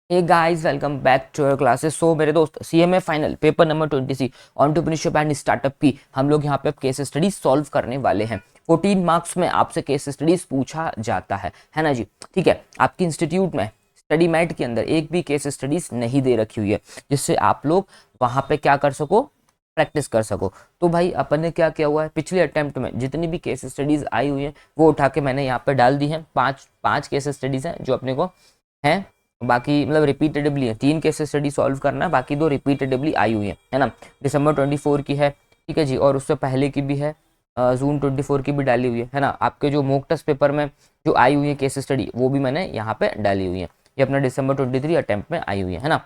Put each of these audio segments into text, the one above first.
Hey guys, welcome back to your classes. So मेरे दोस्त, CMA final paper number 20 entrepreneurship and startup की हम लोग यहाँ पे केस स्टडी सॉल्व करने वाले हैं। 14 मार्क्स में आपसे केस स्टडीज पूछा जाता है ना जी। ठीक है, आपकी इंस्टीट्यूट में स्टडी मैट के अंदर एक भी केस स्टडीज नहीं दे रखी हुई है, जिससे आप लोग वहाँ पे क्या कर सको, प्रैक्टिस कर सको। तो भाई अपन ने क्या किया हुआ है, पिछले अटेम्प्ट में जितनी भी केस स्टडीज आई हुई है वो उठा के मैंने यहाँ पे डाल दी है। पांच पांच केस स्टडीज हैं जो अपने को हैं, बाकी मतलब रिपीटेडबली है। 3 केस स्टडी सॉल्व करना है, बाकी 2 रिपीटेडबली आई हुई है ना। दिसंबर 24 की है, ठीक है जी, और उससे पहले की भी है, जून 24 की भी डाली हुई है ना। आपके जो मॉक टेस्ट पेपर में जो आई हुई है केस स्टडी, वो भी मैंने यहाँ पे डाली हुई है। ये अपना दिसंबर 23 अटेम्प्ट में आई हुई है ना।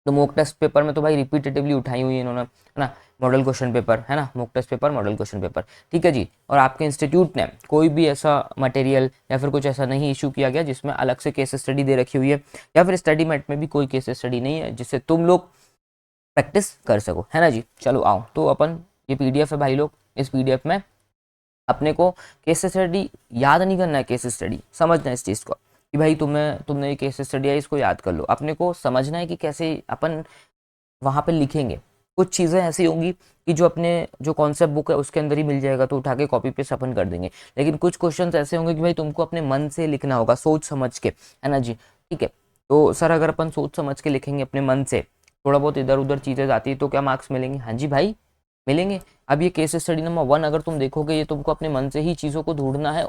तो मॉक टेस्ट पेपर में तो भाई रिपीटेटिवली उठाई हुई है इन्होंने, है ना। मॉडल क्वेश्चन पेपर है ना, mock test paper model question paper, ठीक है जी। और आपके इंस्टीट्यूट ने कोई भी ऐसा मटेरियल या फिर कुछ ऐसा नहीं इशू किया गया जिसमें अलग से केस स्टडी दे रखी हुई है, या फिर स्टडी मेट में भी कोई केस स्टडी नहीं है जिससे तुम लोग प्रैक्टिस कर सको, है ना जी। चलो आओ, तो अपन ये पीडीएफ है भाई लोग, इस पीडीएफ में अपने को केस स्टडी याद नहीं करना है, केस स्टडी समझना है इस चीज़ को कि भाई तुमने ये केस स्टडी है, इसको याद कर लो। अपने को समझना है कि कैसे अपन वहाँ पे लिखेंगे। कुछ चीज़ें ऐसी होंगी कि जो अपने जो कॉन्सेप्ट बुक है उसके अंदर ही मिल जाएगा, तो उठा के कॉपी पेस्ट अपन कर देंगे। लेकिन कुछ क्वेश्चंस ऐसे होंगे कि भाई तुमको अपने मन से लिखना होगा, सोच समझ के, है ना जी। ठीक है, तो सर अगर अपन सोच समझ के लिखेंगे अपने मन से, थोड़ा बहुत इधर उधर चीज़ें जाती है तो क्या मार्क्स मिलेंगे? हाँ जी भाई, मिलेंगे। अब ये केस स्टडी नंबर 1 अगर तुम देखोगे, ये तुमको अपने मन से ही चीज़ों को ढूंढना है,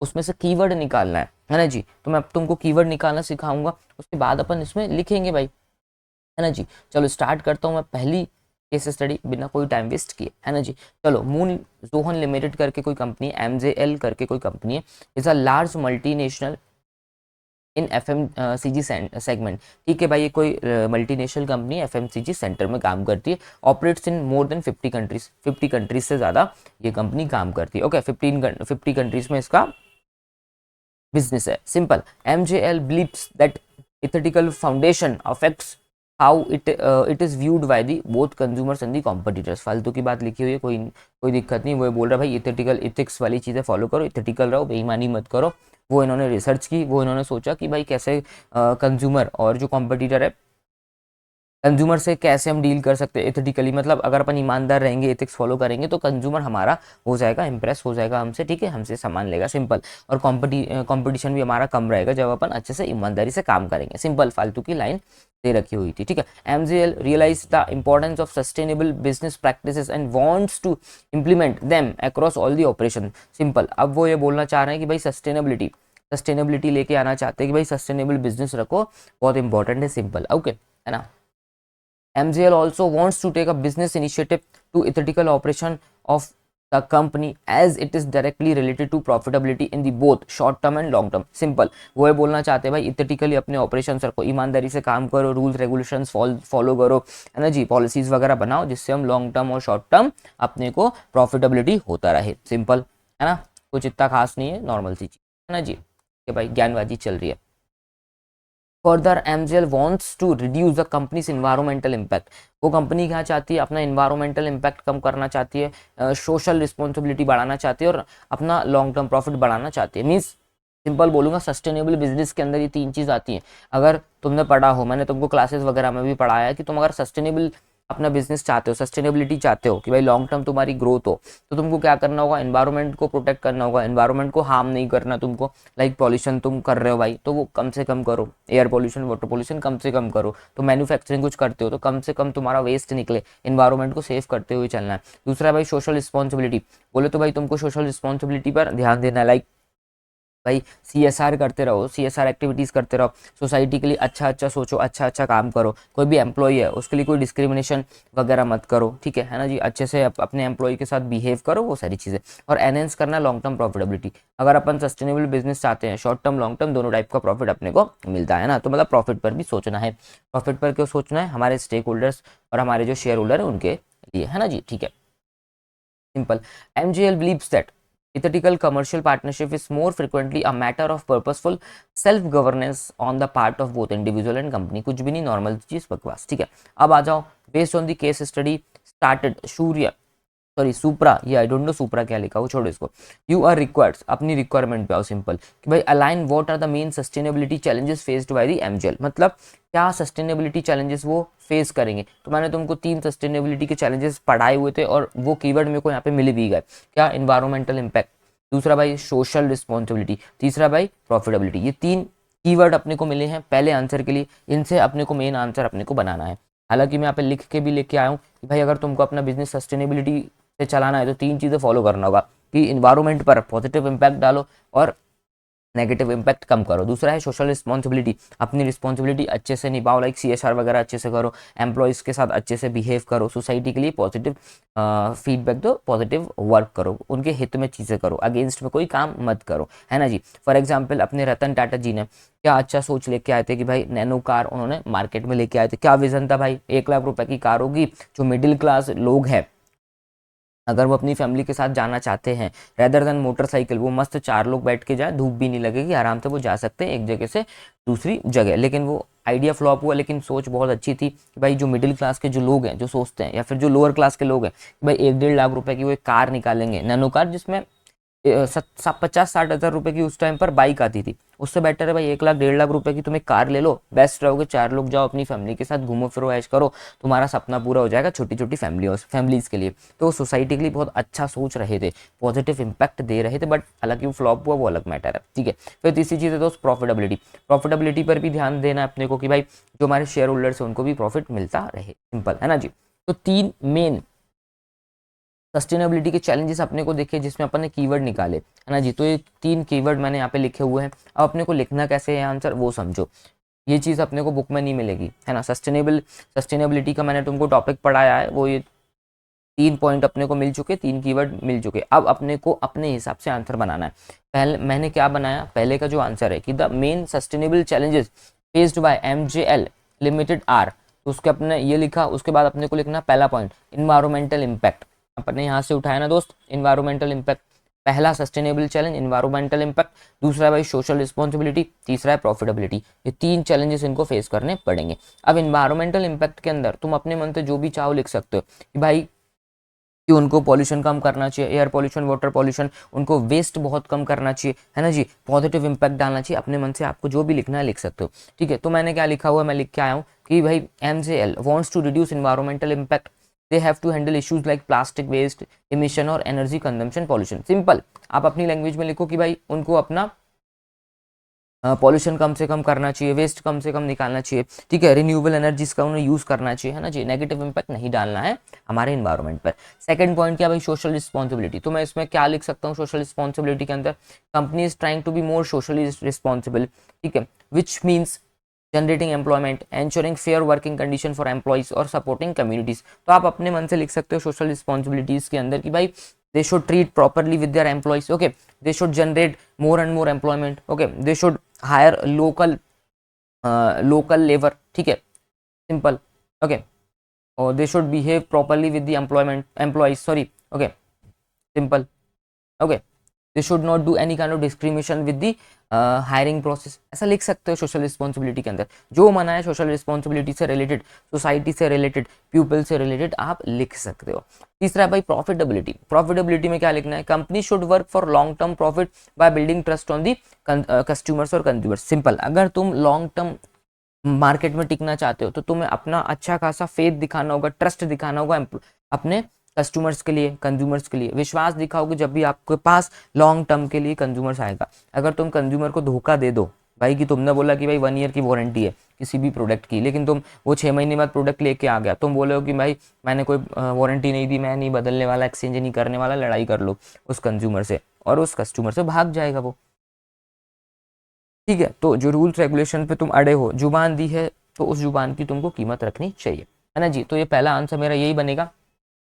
उसमें से कीवर्ड निकालना है ना जी। तो मैं अब तुमको कीवर्ड निकालना सिखाऊंगा, उसके बाद अपन इसमें लिखेंगे भाई, है ना जी। चलो स्टार्ट करता हूँ मैं पहली केस स्टडी बिना कोई टाइम वेस्ट किए, है ना जी। चलो, मून जोहन लिमिटेड करके कोई कंपनी है, MJL करके कोई कंपनी है, is a large multinational in FMCG segment. ठीक है भाई, ये कोई मल्टीनेशनल कंपनी FMCG सेंटर में काम करती है। Operates in more than 50 countries, 50 countries से ज़्यादा ये कंपनी काम करती है। ओके, 50 कंट्रीज में इसका बिजनेस है। Simple, MJL believes that ethical foundation affects how it is viewed by the both consumers and the competitors। फालतू की बात लिखी हुई है, कोई दिक्कत नहीं। वो बोल रहा है भाई इथिकल इथिक्स वाली चीज़ें फॉलो करो, इथिकल रहो, बेईमानी मत करो। वो इन्होंने रिसर्च की, वो इन्होंने सोचा कि भाई कैसे कंज्यूमर और जो कॉम्पिटिटर है, कंज्यूमर से कैसे हम डील कर सकते हैं एथिकली। मतलब अगर अपन ईमानदार रहेंगे, एथिक्स फॉलो करेंगे, तो कंज्यूमर हमारा हो जाएगा, इंप्रेस हो जाएगा हमसे, ठीक है, हमसे सामान लेगा। सिंपल। और कंपटीशन भी हमारा कम रहेगा जब अपन अच्छे से ईमानदारी से काम करेंगे। सिंपल, फालतू की लाइन दे रखी हुई थी, ठीक है। MJL realise the importance of sustainable business practices and wants to implement them across all the operation. Simple, अब वो ये बोलना चाह रहे हैं कि भाई सस्टेनेबिलिटी लेके आना चाहते हैं कि भाई सस्टेनेबल बिजनेस रखो, बहुत इंपॉर्टेंट है। सिंपल, ओके, है ना। MJL also wants to take a business initiative to ethical operation of the company as it is directly related to profitability in the both short term and long term। Simple, वो ये बोलना चाहते हैं भाई ethically अपने operation रखो, ईमानदारी से काम करो, रूल्स रेगुलेशंस फॉलो करो, है ना जी। पॉलिसीज वगैरह बनाओ जिससे हम लॉन्ग टर्म और शॉर्ट टर्म अपने को प्रॉफिटेबिलिटी होता रहे। सिंपल, है ना, कुछ इतना खास नहीं है, नॉर्मल सी चीज, है ना जी। कि भाई ज्ञानबाजी चल रही है। Further MJL wants to reduce the companies environmental impact. वो कंपनी क्या चाहती है, अपना इन्वायरमेंटल इम्पैक्ट कम करना चाहती है, सोशल रिस्पॉन्सिबिलिटी बढ़ाना चाहती है और अपना लॉन्ग टर्म प्रॉफिट बढ़ाना चाहती है। मीन्स सिंपल बोलूंगा, सस्टेनेबल बिजनेस के अंदर ये 3 चीज़ आती हैं। अगर तुमने पढ़ा हो, मैंने तुमको क्लासेस वगैरह में भी पढ़ाया है कि तुम अगर सस्टेनेबल अपना बिजनेस चाहते हो, सस्टेनेबिलिटी चाहते हो कि भाई लॉन्ग टर्म तुम्हारी ग्रोथ हो, तो तुमको क्या करना होगा, एनवायरमेंट को प्रोटेक्ट करना होगा, एनवायरमेंट को हार्म नहीं करना तुमको। लाइक पॉल्यूशन तुम कर रहे हो भाई, तो वो कम से कम करो, एयर पॉल्यूशन वाटर पॉल्यूशन कम से कम करो। तो मैन्युफैक्चरिंग कुछ करते हो तो कम से कम तुम्हारा वेस्ट निकले, एनवायरमेंट को सेव करते हुए चलना है। दूसरा भाई सोशल रिस्पॉन्सिबिलिटी, बोले तो भाई तुमको सोशल रिस्पॉन्सिबिलिटी पर ध्यान देना है। लाइक भाई CSR करते रहो, CSR एक्टिविटीज़ करते रहो, सोसाइटी के लिए अच्छा अच्छा सोचो, अच्छा अच्छा काम करो। कोई भी एम्प्लॉय है उसके लिए कोई डिस्क्रिमिनेशन वगैरह मत करो, ठीक है ना जी। अच्छे से अपने एम्प्लॉय के साथ बिहेव करो, वो सारी चीज़ें। और एनहेंस करना लॉन्ग टर्म प्रॉफिटेबिलिटी। अगर अपन सस्टेनेबल बिजनेस चाहते हैं, शॉर्ट टर्म लॉन्ग टर्म दोनों टाइप का प्रॉफिट अपने को मिलता है ना। तो मतलब प्रॉफिट पर भी सोचना है। प्रॉफिट पर क्यों सोचना है, हमारे स्टेक होल्डर्स और हमारे जो शेयर होल्डर है उनके लिए, है ना जी, ठीक है। Simple. MGL believes that ethical commercial partnership is more frequently a matter of purposeful self-governance on the part of both individual and company। कुछ भी नहीं, नॉर्मल चीज, बकवास, ठीक है। अब आ जाओ, based on the case study started Surya sorry Supra, ये आई डोंट नो सुप्रा क्या लिखा वो छोड़ो इसको। यू आर रिक्वायर्ड, अपनी रिक्वायरमेंट पे आओ सिंपल कि भाई align what are the main sustainability challenges faced by the MJL, मतलब क्या सस्टेनेबिलिटी चैलेंजेस वो फेस करेंगे। तो मैंने तुमको 3 सस्टेनेबिलिटी के चैलेंजेस पढ़ाए हुए थे और वो कीवर्ड मेरे को यहाँ पे मिल भी गए। क्या, इन्वायरमेंटल इम्पैक्ट, दूसरा भाई सोशल रिस्पॉन्सिबिलिटी, तीसरा भाई प्रॉफिटेबिलिटी। ये 3 कीवर्ड अपने को मिले हैं पहले आंसर के लिए, इनसे अपने को मेन आंसर अपने को बनाना है। हालांकि मैं यहाँ पे लिख के भी लेके आया हूँ कि भाई अगर तुमको अपना बिजनेस सस्टेनेबिलिटी से चलाना है तो 3 चीज़ें फॉलो करना होगा कि इन्वायरमेंट पर पॉजिटिव इम्पैक्ट डालो और नेगेटिव इम्पैक्ट कम करो। दूसरा है सोशल रिस्पॉन्सिबिलिटी, अपनी रिस्पॉन्सिबिलिटी अच्छे से निभाओ, लाइक CSR वगैरह अच्छे से करो, एम्प्लॉयज़ के साथ अच्छे से बिहेव करो, सोसाइटी के लिए पॉजिटिव फीडबैक दो, पॉजिटिव वर्क करो, उनके हित में चीज़ें करो, अगेंस्ट में कोई काम मत करो, है ना जी। फॉर एग्जाम्पल अपने रतन टाटा जी ने क्या अच्छा सोच लेके आए थे कि भाई नैनो कार उन्होंने मार्केट में लेके आए थे। क्या विजन था भाई, 1 लाख रुपए की कार होगी, जो मिडिल क्लास लोग हैं अगर वो अपनी फैमिली के साथ जाना चाहते हैं, रेदर देन मोटरसाइकिल, वो मस्त 4 लोग बैठ के जाए, धूप भी नहीं लगेगी, आराम से वो जा सकते हैं एक जगह से दूसरी जगह। लेकिन वो आइडिया फ्लॉप हुआ, लेकिन सोच बहुत अच्छी थी कि भाई जो मिडिल क्लास के जो लोग हैं, जो सोचते हैं, या फिर जो लोअर क्लास के लोग हैं कि भाई 1-1.5 लाख रुपए की वो एक कार निकालेंगे, नैनो कार, जिसमें 50-60 हज़ार रुपए की उस टाइम पर बाइक आती थी, उससे बेटर है भाई 1 लाख 1.5 लाख रुपए की तुम एक कार ले लो, बेस्ट रहोगे, 4 लोग जाओ अपनी फैमिली के साथ घूमो फिरो ऐश करो, तुम्हारा सपना पूरा हो जाएगा छोटी छोटी फैमिलीज के लिए। तो सोसाइटी के लिए बहुत अच्छा सोच रहे थे, पॉजिटिव इंपैक्ट दे रहे थे, बट हालांकि वो फ्लॉप हुआ, वो अलग मैटर है, ठीक है। फिर तीसरी चीज़ है दोस्त प्रॉफिटेबिलिटी, प्रॉफिटेबिलिटी पर भी ध्यान देना है अपने को कि भाई जो हमारे शेयर होल्डर्स हैं उनको भी प्रॉफिट मिलता रहे, सिंपल है ना जी। तो 3 मेन सस्टेनेबिलिटी के चैलेंजेस अपने को देखे जिसमें अपन ने कीवर्ड निकाले, है ना जी। तो ये 3 कीवर्ड मैंने यहाँ पे लिखे हुए हैं। अब अपने को लिखना कैसे है आंसर वो समझो, ये चीज़ अपने को बुक में नहीं मिलेगी, है ना। सस्टेनेबिलिटी का मैंने तुमको टॉपिक पढ़ाया है, वो ये 3 पॉइंट अपने को मिल चुके, 3 कीवर्ड मिल चुके। अब अपने को अपने हिसाब से आंसर बनाना है। पहले मैंने क्या बनाया, पहले का जो आंसर है कि the main sustainable challenges faced by MJL limited are, तो उसके अपने ये लिखा, उसके बाद अपने को लिखना पहला पॉइंट इन्वायरमेंटल इम्पैक्ट, अपने यहाँ से उठाया ना दोस्त, इन्वायरमेंटल इम्पैक्ट, पहला सस्टेनेबल चैलेंज इन्वायरमेंटल इम्पैक्ट, दूसरा भाई सोशल रिस्पॉन्सिबिलिटी, तीसरा है प्रॉफिटेबिलिटी। ये 3 चैलेंजेस इनको फेस करने पड़ेंगे। अब इन्वायरमेंटल इम्पैक्ट के अंदर तुम अपने मन से जो भी चाहो लिख सकते हो कि भाई कि उनको पॉल्यूशन कम करना चाहिए, एयर पॉल्यूशन, वाटर पॉल्यूशन, उनको वेस्ट बहुत कम करना चाहिए, है ना जी, पॉजिटिव इंपैक्ट डालना चाहिए। अपने मन से आपको जो भी लिखना है लिख सकते हो, ठीक है। तो मैंने क्या लिखा हुआ है, मैं लिख के आया हूँ कि भाई MJL wants to reduce environmental impact, they have to handle issues like plastic waste, emission और energy consumption pollution। सिंपल, आप अपनी लैंग्वेज में लिखो कि भाई उनको अपना पॉल्यूशन कम से कम करना चाहिए, वेस्ट कम से कम निकालना चाहिए, ठीक है, रिन्यूएबल एनर्जीज का उन्हें यूज़ करना चाहिए, है ना जी, नेगेटिव इंपैक्ट नहीं डालना है हमारे इन्वायरमेंट पर। सेकंड पॉइंट क्या भाई, सोशल रिस्पॉन्सिबिलिटी। तो मैं इसमें क्या लिख सकता हूँ सोशल रिस्पॉन्सिबिलिटी के अंदर, company is trying to be more socially responsible, ठीक है, which means generating employment, ensuring fair working condition for employees और सपोर्टिंग कम्युनिटीज। तो आप अपने मन से लिख सकते हो सोशल रिस्पॉन्सिबिलिटीज के अंदर कि भाई they should treat properly with their employees, okay, they should generate more and more employment, okay, they should hire local labor, ठीक है, simple, okay, or they should behave properly with the employees, sorry, okay, simple, okay, they should not do any kind of discrimination with the hiring process. ऐसा लिख सकते हो social responsibility के अंदर, जो मना है सोशल रिस्पॉन्सिबिलिटी से रिलेटेड, सोसाइटी से रिलेटेड, पीपल से रिलेटेड आप लिख सकते हो। तीसरा भाई प्रॉफिटेबिलिटी, प्रॉफिटेबिलिटी में क्या लिखना है, company should work for long term profit by building trust on the customers और कंज्यूमर्स। सिंपल, अगर तुम लॉन्ग टर्म मार्केट में टिकना चाहते हो तो तुम्हें अपना अच्छा खासा फेथ दिखाना होगा, ट्रस्ट दिखाना होगा अपने कस्टमर्स के लिए, कंज्यूमर्स के लिए, विश्वास दिखाओगे जब भी आपके पास लॉन्ग टर्म के लिए कंज्यूमर्स आएगा। अगर तुम कंज्यूमर को धोखा दे दो भाई कि तुमने बोला कि भाई 1 ईयर की वारंटी है किसी भी प्रोडक्ट की, लेकिन तुम वो 6 महीने बाद प्रोडक्ट लेके आ गया, तुम बोले हो कि भाई मैंने कोई वारंटी नहीं दी, मैं नहीं बदलने वाला, एक्सचेंज नहीं करने वाला, लड़ाई कर लो उस कंज्यूमर से, और उस कस्टमर से भाग जाएगा वो, ठीक है। तो जो रूल्स रेगुलेशन पे तुम अड़े हो, जुबान दी है तो उस जुबान की तुमको कीमत रखनी चाहिए, है ना जी। तो ये पहला आंसर मेरा यही बनेगा।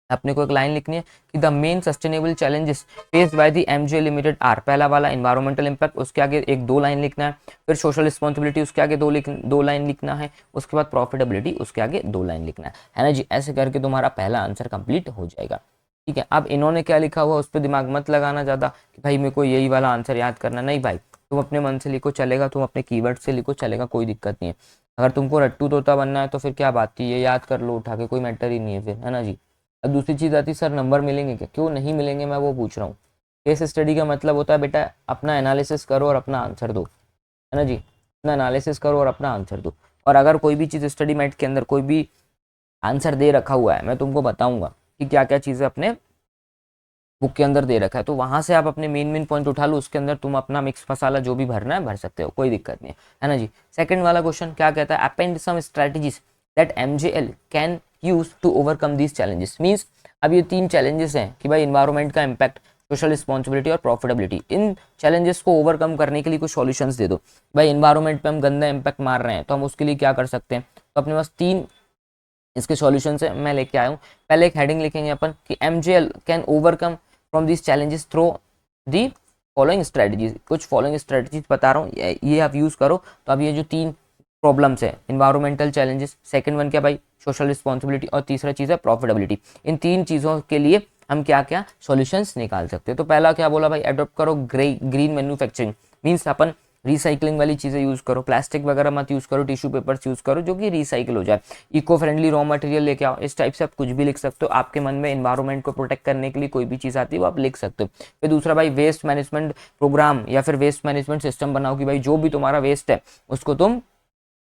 अपने को एक लाइन लिखनी है कि the main sustainable challenges faced by the MJ limited are, पहला वाला इन्वायरमेंटल इंपैक्ट, उसके आगे 1-2 लाइन लिखना है, फिर सोशल रिस्पॉन्सिबिलिटी उसके आगे 2 लाइन लिखना है, उसके बाद प्रॉफिटेबिलिटी उसके आगे 2 लाइन लिखना है ना जी। ऐसे करके तुम्हारा पहला आंसर कंप्लीट हो जाएगा, ठीक है। अब इन्होंने क्या लिखा हुआ उस पर दिमाग मत लगाना ज़्यादा कि भाई मेरे को यही वाला आंसर याद करना, नहीं भाई, तुम अपने मन से लिखो चलेगा, तुम अपने कीवर्ड से लिखो चलेगा, कोई दिक्कत नहीं है। अगर तुमको रट्टू तोता बनना है तो फिर क्या बात थी, ये याद कर लो उठा के, कोई मैटर ही नहीं है फिर, है ना जी। अब दूसरी चीज़ आती है सर नंबर मिलेंगे क्या, क्यों नहीं मिलेंगे, मैं वो पूछ रहा हूँ। केस स्टडी का मतलब होता है बेटा अपना एनालिसिस करो और अपना आंसर दो, है ना जी, अपना एनालिसिस करो और अपना आंसर दो। और अगर कोई भी चीज़ स्टडी मैट के अंदर कोई भी आंसर दे रखा हुआ है, मैं तुमको बताऊंगा कि क्या क्या चीज़ें अपने बुक के अंदर दे रखा है, तो वहां से आप अपने मेन मेन पॉइंट उठा लो, उसके अंदर तुम अपना मिक्स मसाला जो भी भरना है भर सकते हो, कोई दिक्कत नहीं है ना जी। सेकंड वाला क्वेश्चन क्या कहता है, append some strategies that MJL can use to overcome these challenges. Means अब ये 3 चैलेंजेस हैं कि भाई इन्वायरमेंट का इम्पैक्ट, सोशल रिस्पॉन्सिबिलिटी और प्रॉफिटेबिलिटी, इन चैलेंजेस को ओवरकम करने के लिए कुछ सॉल्यूशंस दे दो। भाई इन्वायरमेंट पे हम गंदा इम्पैक्ट मार रहे हैं तो हम उसके लिए क्या कर सकते हैं, तो अपने पास 3 इसके सॉल्यूशन है मैं लेके आया हूँ। पहले एक हेडिंग लिखेंगे अपन कि MJL can overcome from this challenges through the following strategies. कुछ फॉलोइंग स्ट्रेटजीज बता रहा हूँ, ये आप यूज करो। तो अब ये जो 3 प्रॉब्लम्स है, इन्वायरमेंटल चैलेंजेस, सेकंड वन क्या भाई सोशल रिस्पॉन्सिबिलिटी, और तीसरा चीज़ है प्रॉफिटेबिलिटी, इन 3 चीज़ों के लिए हम क्या क्या सॉल्यूशंस निकाल सकते हैं। तो पहला क्या बोला भाई, अडॉप्ट करो ग्रीन मैन्युफैक्चरिंग। मीन्स अपन रिसाइकलिंग वाली चीज़ें यूज़ करो, प्लास्टिक वगैरह मत यूज़ करो, टिश्यू पेपर्स यूज़ करो जो कि रिसाइकिल हो जाए। इको फ्रेंडली रॉ मटेरियल लेके आओ, इस टाइप से आप कुछ भी लिख सकते हो। आपके मन में इन्वायरमेंट को प्रोटेक्ट करने के लिए कोई भी चीज़ आती है वो आप लिख सकते हो। फिर दूसरा भाई वेस्ट मैनेजमेंट प्रोग्राम या फिर वेस्ट मैनेजमेंट सिस्टम बनाओ कि भाई जो भी तुम्हारा वेस्ट है उसको तुम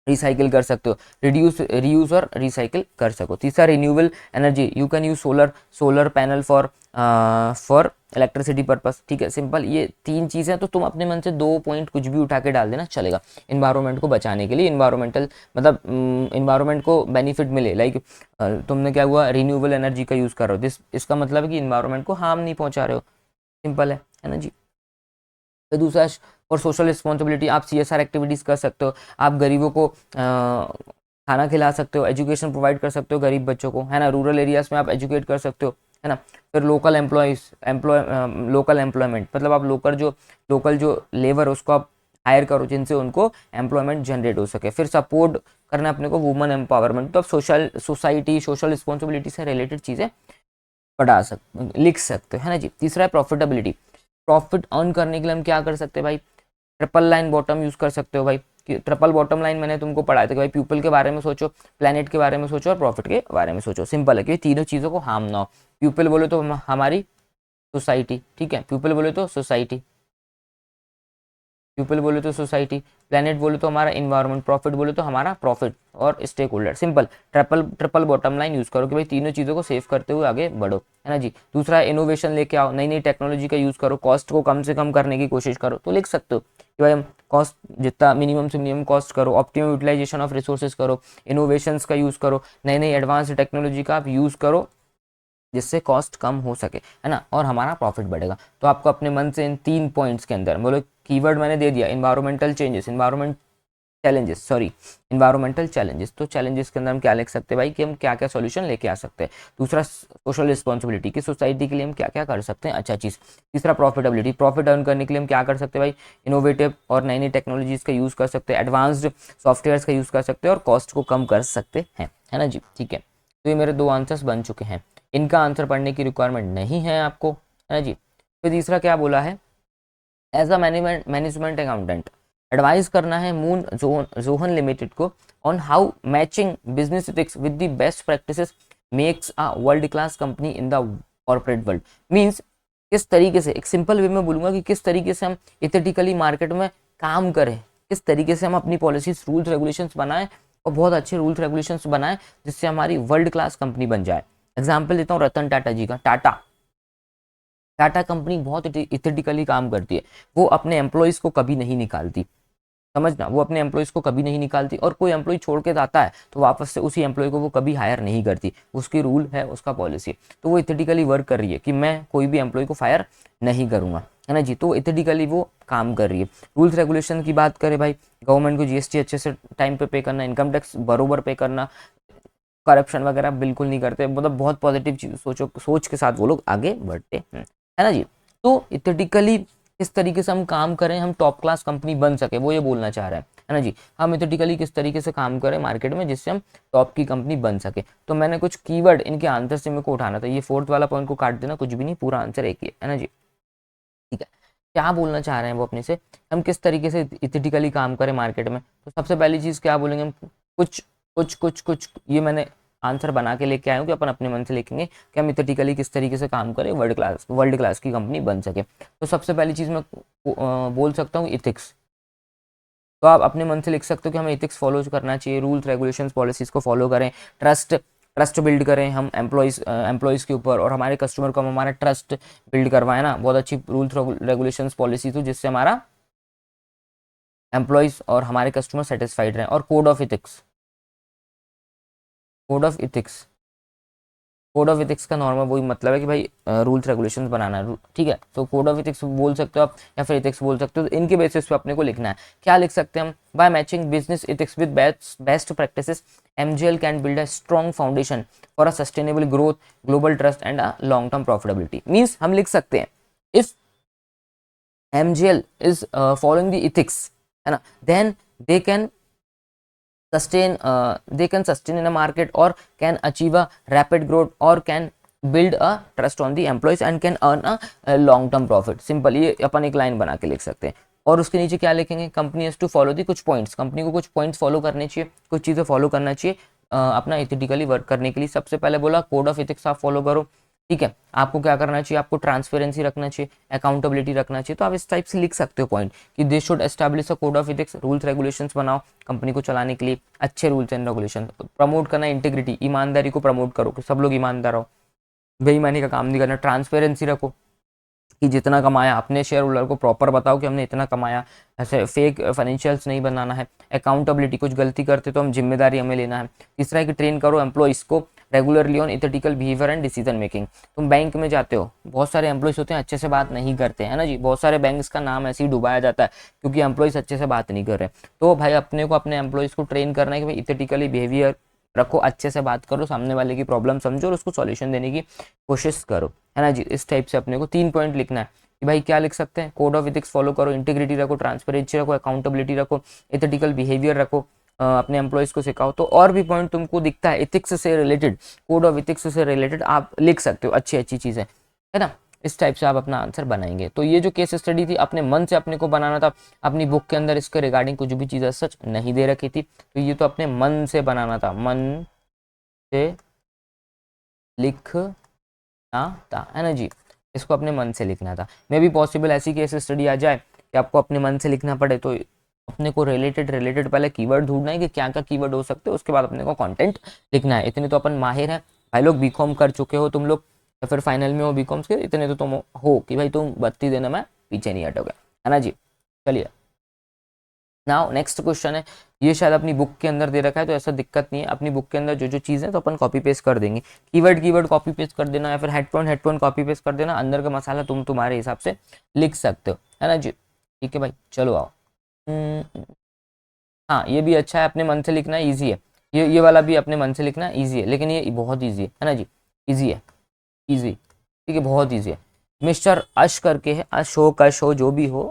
रिसाइकिल कर सकते हो, रिड्यूस रीयूज और रिसाइकिल कर सको। तीसरा renewable energy, you can use solar panel for electricity purpose. ठीक है, सिंपल, ये 3 चीज़ें। तो तुम अपने मन से 2 पॉइंट कुछ भी उठा के डाल देना चलेगा, इन्वायरमेंट को बचाने के लिए, इन्वायरमेंटल मतलब इन्वायरमेंट को बेनिफिट मिले। लाइक तुमने क्या हुआ, रिन्यूएबल एनर्जी का यूज़ कर रहे हो, इसका मतलब है कि इन्वायरमेंट को हार्म नहीं पहुंचा रहे हो, सिंपल है ना जी। फिर दूसरा और सोशल रिस्पॉन्सिबिलिटी, आप सीएसआर एक्टिविटीज़ कर सकते हो, आप गरीबों को खाना खिला सकते हो, एजुकेशन प्रोवाइड कर सकते हो गरीब बच्चों को, है ना, रूरल एरियाज़ में आप एजुकेट कर सकते हो, है ना। फिर लोकल एम्प्लॉयमेंट, मतलब आप लोकल जो लेबर उसको आप हायर करो जिनसे उनको एम्प्लॉयमेंट जनरेट हो सके। फिर सपोर्ट करना अपने को वुमेन एम्पावरमेंट। तो आप सोशल रिस्पॉन्सिबिलिटी से रिलेटेड चीज़ें लिख सकते हो, है ना जी। तीसरा है प्रॉफिटेबिलिटी, प्रॉफिट अर्न करने के लिए हम क्या कर सकते हैं भाई, ट्रिपल लाइन बॉटम यूज कर सकते हो भाई। कि ट्रिपल बॉटम लाइन मैंने तुमको पढ़ाया था कि भाई पीपल के बारे में सोचो, प्लेनेट के बारे में सोचो और प्रॉफिट के बारे में सोचो। सिंपल है कि तीनों चीज़ों को हार्म ना हो। पीपल बोले तो हमारी सोसाइटी, ठीक है, पीपल बोले तो सोसाइटी, पीपल बोले तो सोसाइटी, प्लेनेट बोले तो हमारा इन्वायरमेंट, प्रॉफिट बोले तो हमारा प्रॉफिट और stake holder. Simple, triple bottom line use करो कि भाई तीनों चीज़ों को सेव करते हुए आगे बढ़ो, है ना जी। दूसरा इनोवेशन लेके आओ, नई नई टेक्नोलॉजी का यूज़ करो, कॉस्ट को कम से कम करने की कोशिश करो। तो लिख सकते हो कि भाई हम कॉस्ट जितना मिनिमम से मिनिमम कॉस्ट करो, ऑप्टिमम यूटिलाइजेशन ऑफ रिसोर्सेज करो, इनोवेशंस का यूज़ करो, नई नई एडवांस टेक्नोलॉजी का आप यूज़ करो जिससे कॉस्ट कम हो सके, है ना, और हमारा प्रॉफिट बढ़ेगा। तो आपको अपने मन से इन 3 पॉइंट्स के अंदर बोलो, कीवर्ड मैंने दे दिया इन्वायरमेंटल चैलेंजेस। तो चैलेंजेस के अंदर हम क्या लिख सकते हैं भाई कि हम क्या क्या सॉल्यूशन लेके आ सकते हैं। दूसरा सोशल रिस्पॉन्सिबिलिटी की सोसाइटी के लिए हम क्या क्या कर सकते हैं अच्छा चीज़। तीसरा प्रॉफिटेबिलिटी, प्रॉफिट अर्न करने के लिए हम क्या कर सकते हैं भाई, इनोवेटिव और नई नई टेक्नोलॉजीज का यूज़ कर सकते हैं, एडवांस्ड सॉफ्टवेयर का यूज़ कर सकते हैं और कॉस्ट को कम कर सकते हैं, है ना जी। ठीक है, तो ये मेरे 2 आंसर्स बन चुके हैं, इनका आंसर पढ़ने की रिक्वायरमेंट नहीं है आपको, है ना जी। फिर तीसरा क्या बोला है, as a management accountant advice करना है मून जोहन लिमिटेड को on how matching business ethics with the best practices makes a world class company in the corporate world. Means किस तरीके से, एक सिंपल वे में बोलूंगा कि किस तरीके से हम इथेटिकली मार्केट में काम करें, किस तरीके से हम अपनी पॉलिसीज रूल्स रेगुलेशंस बनाएं और बहुत अच्छे रूल्स रेगुलेशंस बनाएं जिससे हमारी वर्ल्ड क्लास कंपनी बन जाए। एग्जाम्पल देता हूँ रतन टाटा जी का। टाटा कंपनी बहुत इथिकली काम करती है, वो अपने एम्प्लॉयज को कभी नहीं निकालती, समझना, वो अपने एम्प्लॉयज को कभी नहीं निकालती, और कोई एम्प्लॉय छोड़ के जाता है तो वापस से उसी एम्प्लॉय को वो कभी हायर नहीं करती, उसकी रूल है, उसका पॉलिसी। तो वो इथिकली वर्क कर रही है कि मैं कोई भी एम्प्लॉय को फायर नहीं करूंगा, है ना जी। तो इथिकली वो काम कर रही है। रूल्स रेगुलेशन की बात करें भाई, गवर्नमेंट को जीएसटी अच्छे से टाइम पे करना, इनकम टैक्स बरोबर पे करना, करप्शन वगैरह बिल्कुल नहीं करते, मतलब बहुत पॉजिटिव सोच के साथ वो लोग आगे बढ़ते हैं, है ना जी। तो इथेटिकली किस तरीके से हम काम करें, हम टॉप क्लास कंपनी बन सके, वो ये बोलना चाह रहा है ना जी। हम इथेटिकली किस तरीके से काम करें मार्केट में जिससे हम टॉप की कंपनी बन सके। तो मैंने कुछ कीवर्ड इनके आंसर से मेरे को उठाना था, ये 4th वाला पॉइंट को काट देना, कुछ भी नहीं, पूरा आंसर एक ही है ना जी। ठीक है, क्या बोलना चाह रहे हैं वो अपने से, हम किस तरीके से इथेटिकली काम करें मार्केट में। तो सबसे पहली चीज़ क्या बोलेंगे हम, कुछ कुछ कुछ कुछ ये मैंने आंसर बना के लेके आए हूँ कि अपन अपने मन से लिखेंगे कि हम इथेटिकली किस तरीके से काम करें, वर्ल्ड क्लास की कंपनी बन सके। तो सबसे पहली चीज़ मैं बोल सकता हूँ इथिक्स। तो आप अपने मन से लिख सकते हो कि हमें इथिक्स फॉलो करना चाहिए, रूल्स रेगुलेशंस पॉलिसीज़ को फॉलो करें, ट्रस्ट बिल्ड करें हम एम्प्लॉयज़ के ऊपर, और हमारे कस्टमर को हम हमारा ट्रस्ट बिल्ड करवाएं ना, बहुत अच्छी रूल्स रेगुलेशंस पॉलिसीज हो जिससे हमारा एम्प्लॉयज़ और हमारे कस्टमर सेटिस्फाइड रहें। और कोड ऑफ इथिक्स का नॉर्मल वही मतलब है कि भाई रूल्स रेगुलेशंस बनाना है, ठीक है। तो कोड ऑफ इथिक्स बोल सकते हो आप या फिर इथिक्स बोल सकते हो। तो इनके बेसिस पे अपने को लिखना है। क्या लिख सकते हैं हम? By matching business ethics with best practices, MGL can build a strong foundation for a sustainable growth, global trust and a long term profitability. Means हम लिख सकते हैं if MGL is following the ethics, है ना, then they can sustain in a market or can achieve a rapid growth or can build a trust on the employees and can earn a long term profit। Simple, ये अपन एक line बना के लिख सकते हैं। और उसके नीचे क्या लिखेंगे? Company has to follow the कुछ पॉइंट्स, कंपनी को कुछ पॉइंट्स फॉलो करने चाहिए, कुछ चीज़ें फॉलो करना चाहिए अपना एथिकली वर्क करने के लिए। सबसे पहले बोला कोड ऑफ एथिक्स आप फॉलो करो, ठीक है। आपको क्या करना चाहिए? आपको ट्रांसपेरेंसी रखना चाहिए, अकाउंटेबिलिटी रखना चाहिए। तो आप इस टाइप से लिख सकते हो पॉइंट कि they should establish a code of ethics, rules regulations बनाओ कंपनी को चलाने के लिए, अच्छे रूल्स एंड रेगुलेशन। प्रमोट करना इंटीग्रिटी, ईमानदारी को प्रमोट करो कि सब लोग ईमानदार हो, बेईमानी का काम नहीं करना। ट्रांसपेरेंसी रखो कि जितना कमाया अपने शेयर होल्डर को प्रॉपर बताओ कि हमने इतना कमाया, ऐसे फेक फाइनेंशियल्स नहीं बनाना है। अकाउंटेबिलिटी, कुछ गलती करते तो हम जिम्मेदारी हमें लेना है। तीसरा है कि ट्रेन करो एम्प्लॉइज़ को regularly on ethical behaviour and decision making. तुम बैंक में जाते हो, बहुत सारे एम्प्लॉइज होते हैं अच्छे से बात नहीं करते हैं ना जी, बहुत सारे बैंक्स का नाम ऐसे ही डुबाया जाता है क्योंकि एम्प्लॉइज अच्छे से बात नहीं कर रहे। तो भाई अपने को अपने एम्प्लॉइज को ट्रेन करना है कि भाई इथिकली बिहेवियर रखो, अच्छे से बात करो, सामने वाले की प्रॉब्लम समझो और उसको सॉल्यूशन देने की कोशिश करो, है ना जी। इस टाइप से अपने को 3 पॉइंट लिखना है कि भाई क्या लिख सकते हैं? कोड ऑफ इथिक्स फॉलो करो, इंटीग्रिटी रखो, ट्रांसपेरेंसी रखो, अकाउंटेबिलिटी रखो, एथिकल बिहेवियर रखो, अपने एम्प्लॉयज़ को सिखाओ। तो और भी पॉइंट तुमको दिखता है इथिक्स से रिलेटेड, कोड ऑफ इथिक्स से रिलेटेड आप लिख सकते हो, अच्छी अच्छी चीज़ें, है ना। इस टाइप से आप अपना आंसर बनाएंगे। तो ये जो केस स्टडी थी अपने मन से अपने को बनाना था, अपनी बुक के अंदर इसके रिगार्डिंग कुछ भी चीज़ें सच नहीं दे रखी थी, तो ये तो अपने मन से बनाना था, मन से लिखना था, है ना जी। इसको अपने मन से लिखना था। मे भी पॉसिबल ऐसी केस स्टडी आ जाए कि आपको अपने मन से लिखना पड़े, तो अपने को रिलेटेड पहले कीवर्ड ढूंढना है कि क्या क्या कीवर्ड हो सकते हैं, उसके बाद अपने को कंटेंट लिखना है। इतने तो अपन माहिर हैं भाई लोग, बीकॉम कर चुके हो तुम लोग या फिर फाइनल में हो बीकॉम के, इतने तो तुम हो कि भाई तुम 32 देने में पीछे नहीं हटोगे, है ना जी। चलिए नाउ नेक्स्ट क्वेश्चन है, ये शायद अपनी बुक के अंदर दे रखा है तो ऐसा दिक्कत नहीं है, अपनी बुक के अंदर जो जो चीज़ है तो अपन कॉपी पेस्ट कर देंगे। कीवर्ड कॉपी पेस्ट कर देना या फिर हेड पॉइंट कॉपी पेस्ट कर देना, अंदर का मसाला तुम तुम्हारे हिसाब से लिख सकते हो, है ना जी। ठीक है भाई, चलो आओ। हाँ ये भी अच्छा है, अपने मन से लिखना ईजी है, ये वाला भी अपने मन से लिखना ईजी है, लेकिन ये बहुत ईजी है ना जी, ईजी है, ईजी, ठीक है, बहुत ईजी है। मिस्टर अश करके है, अशोक अशो जो भी हो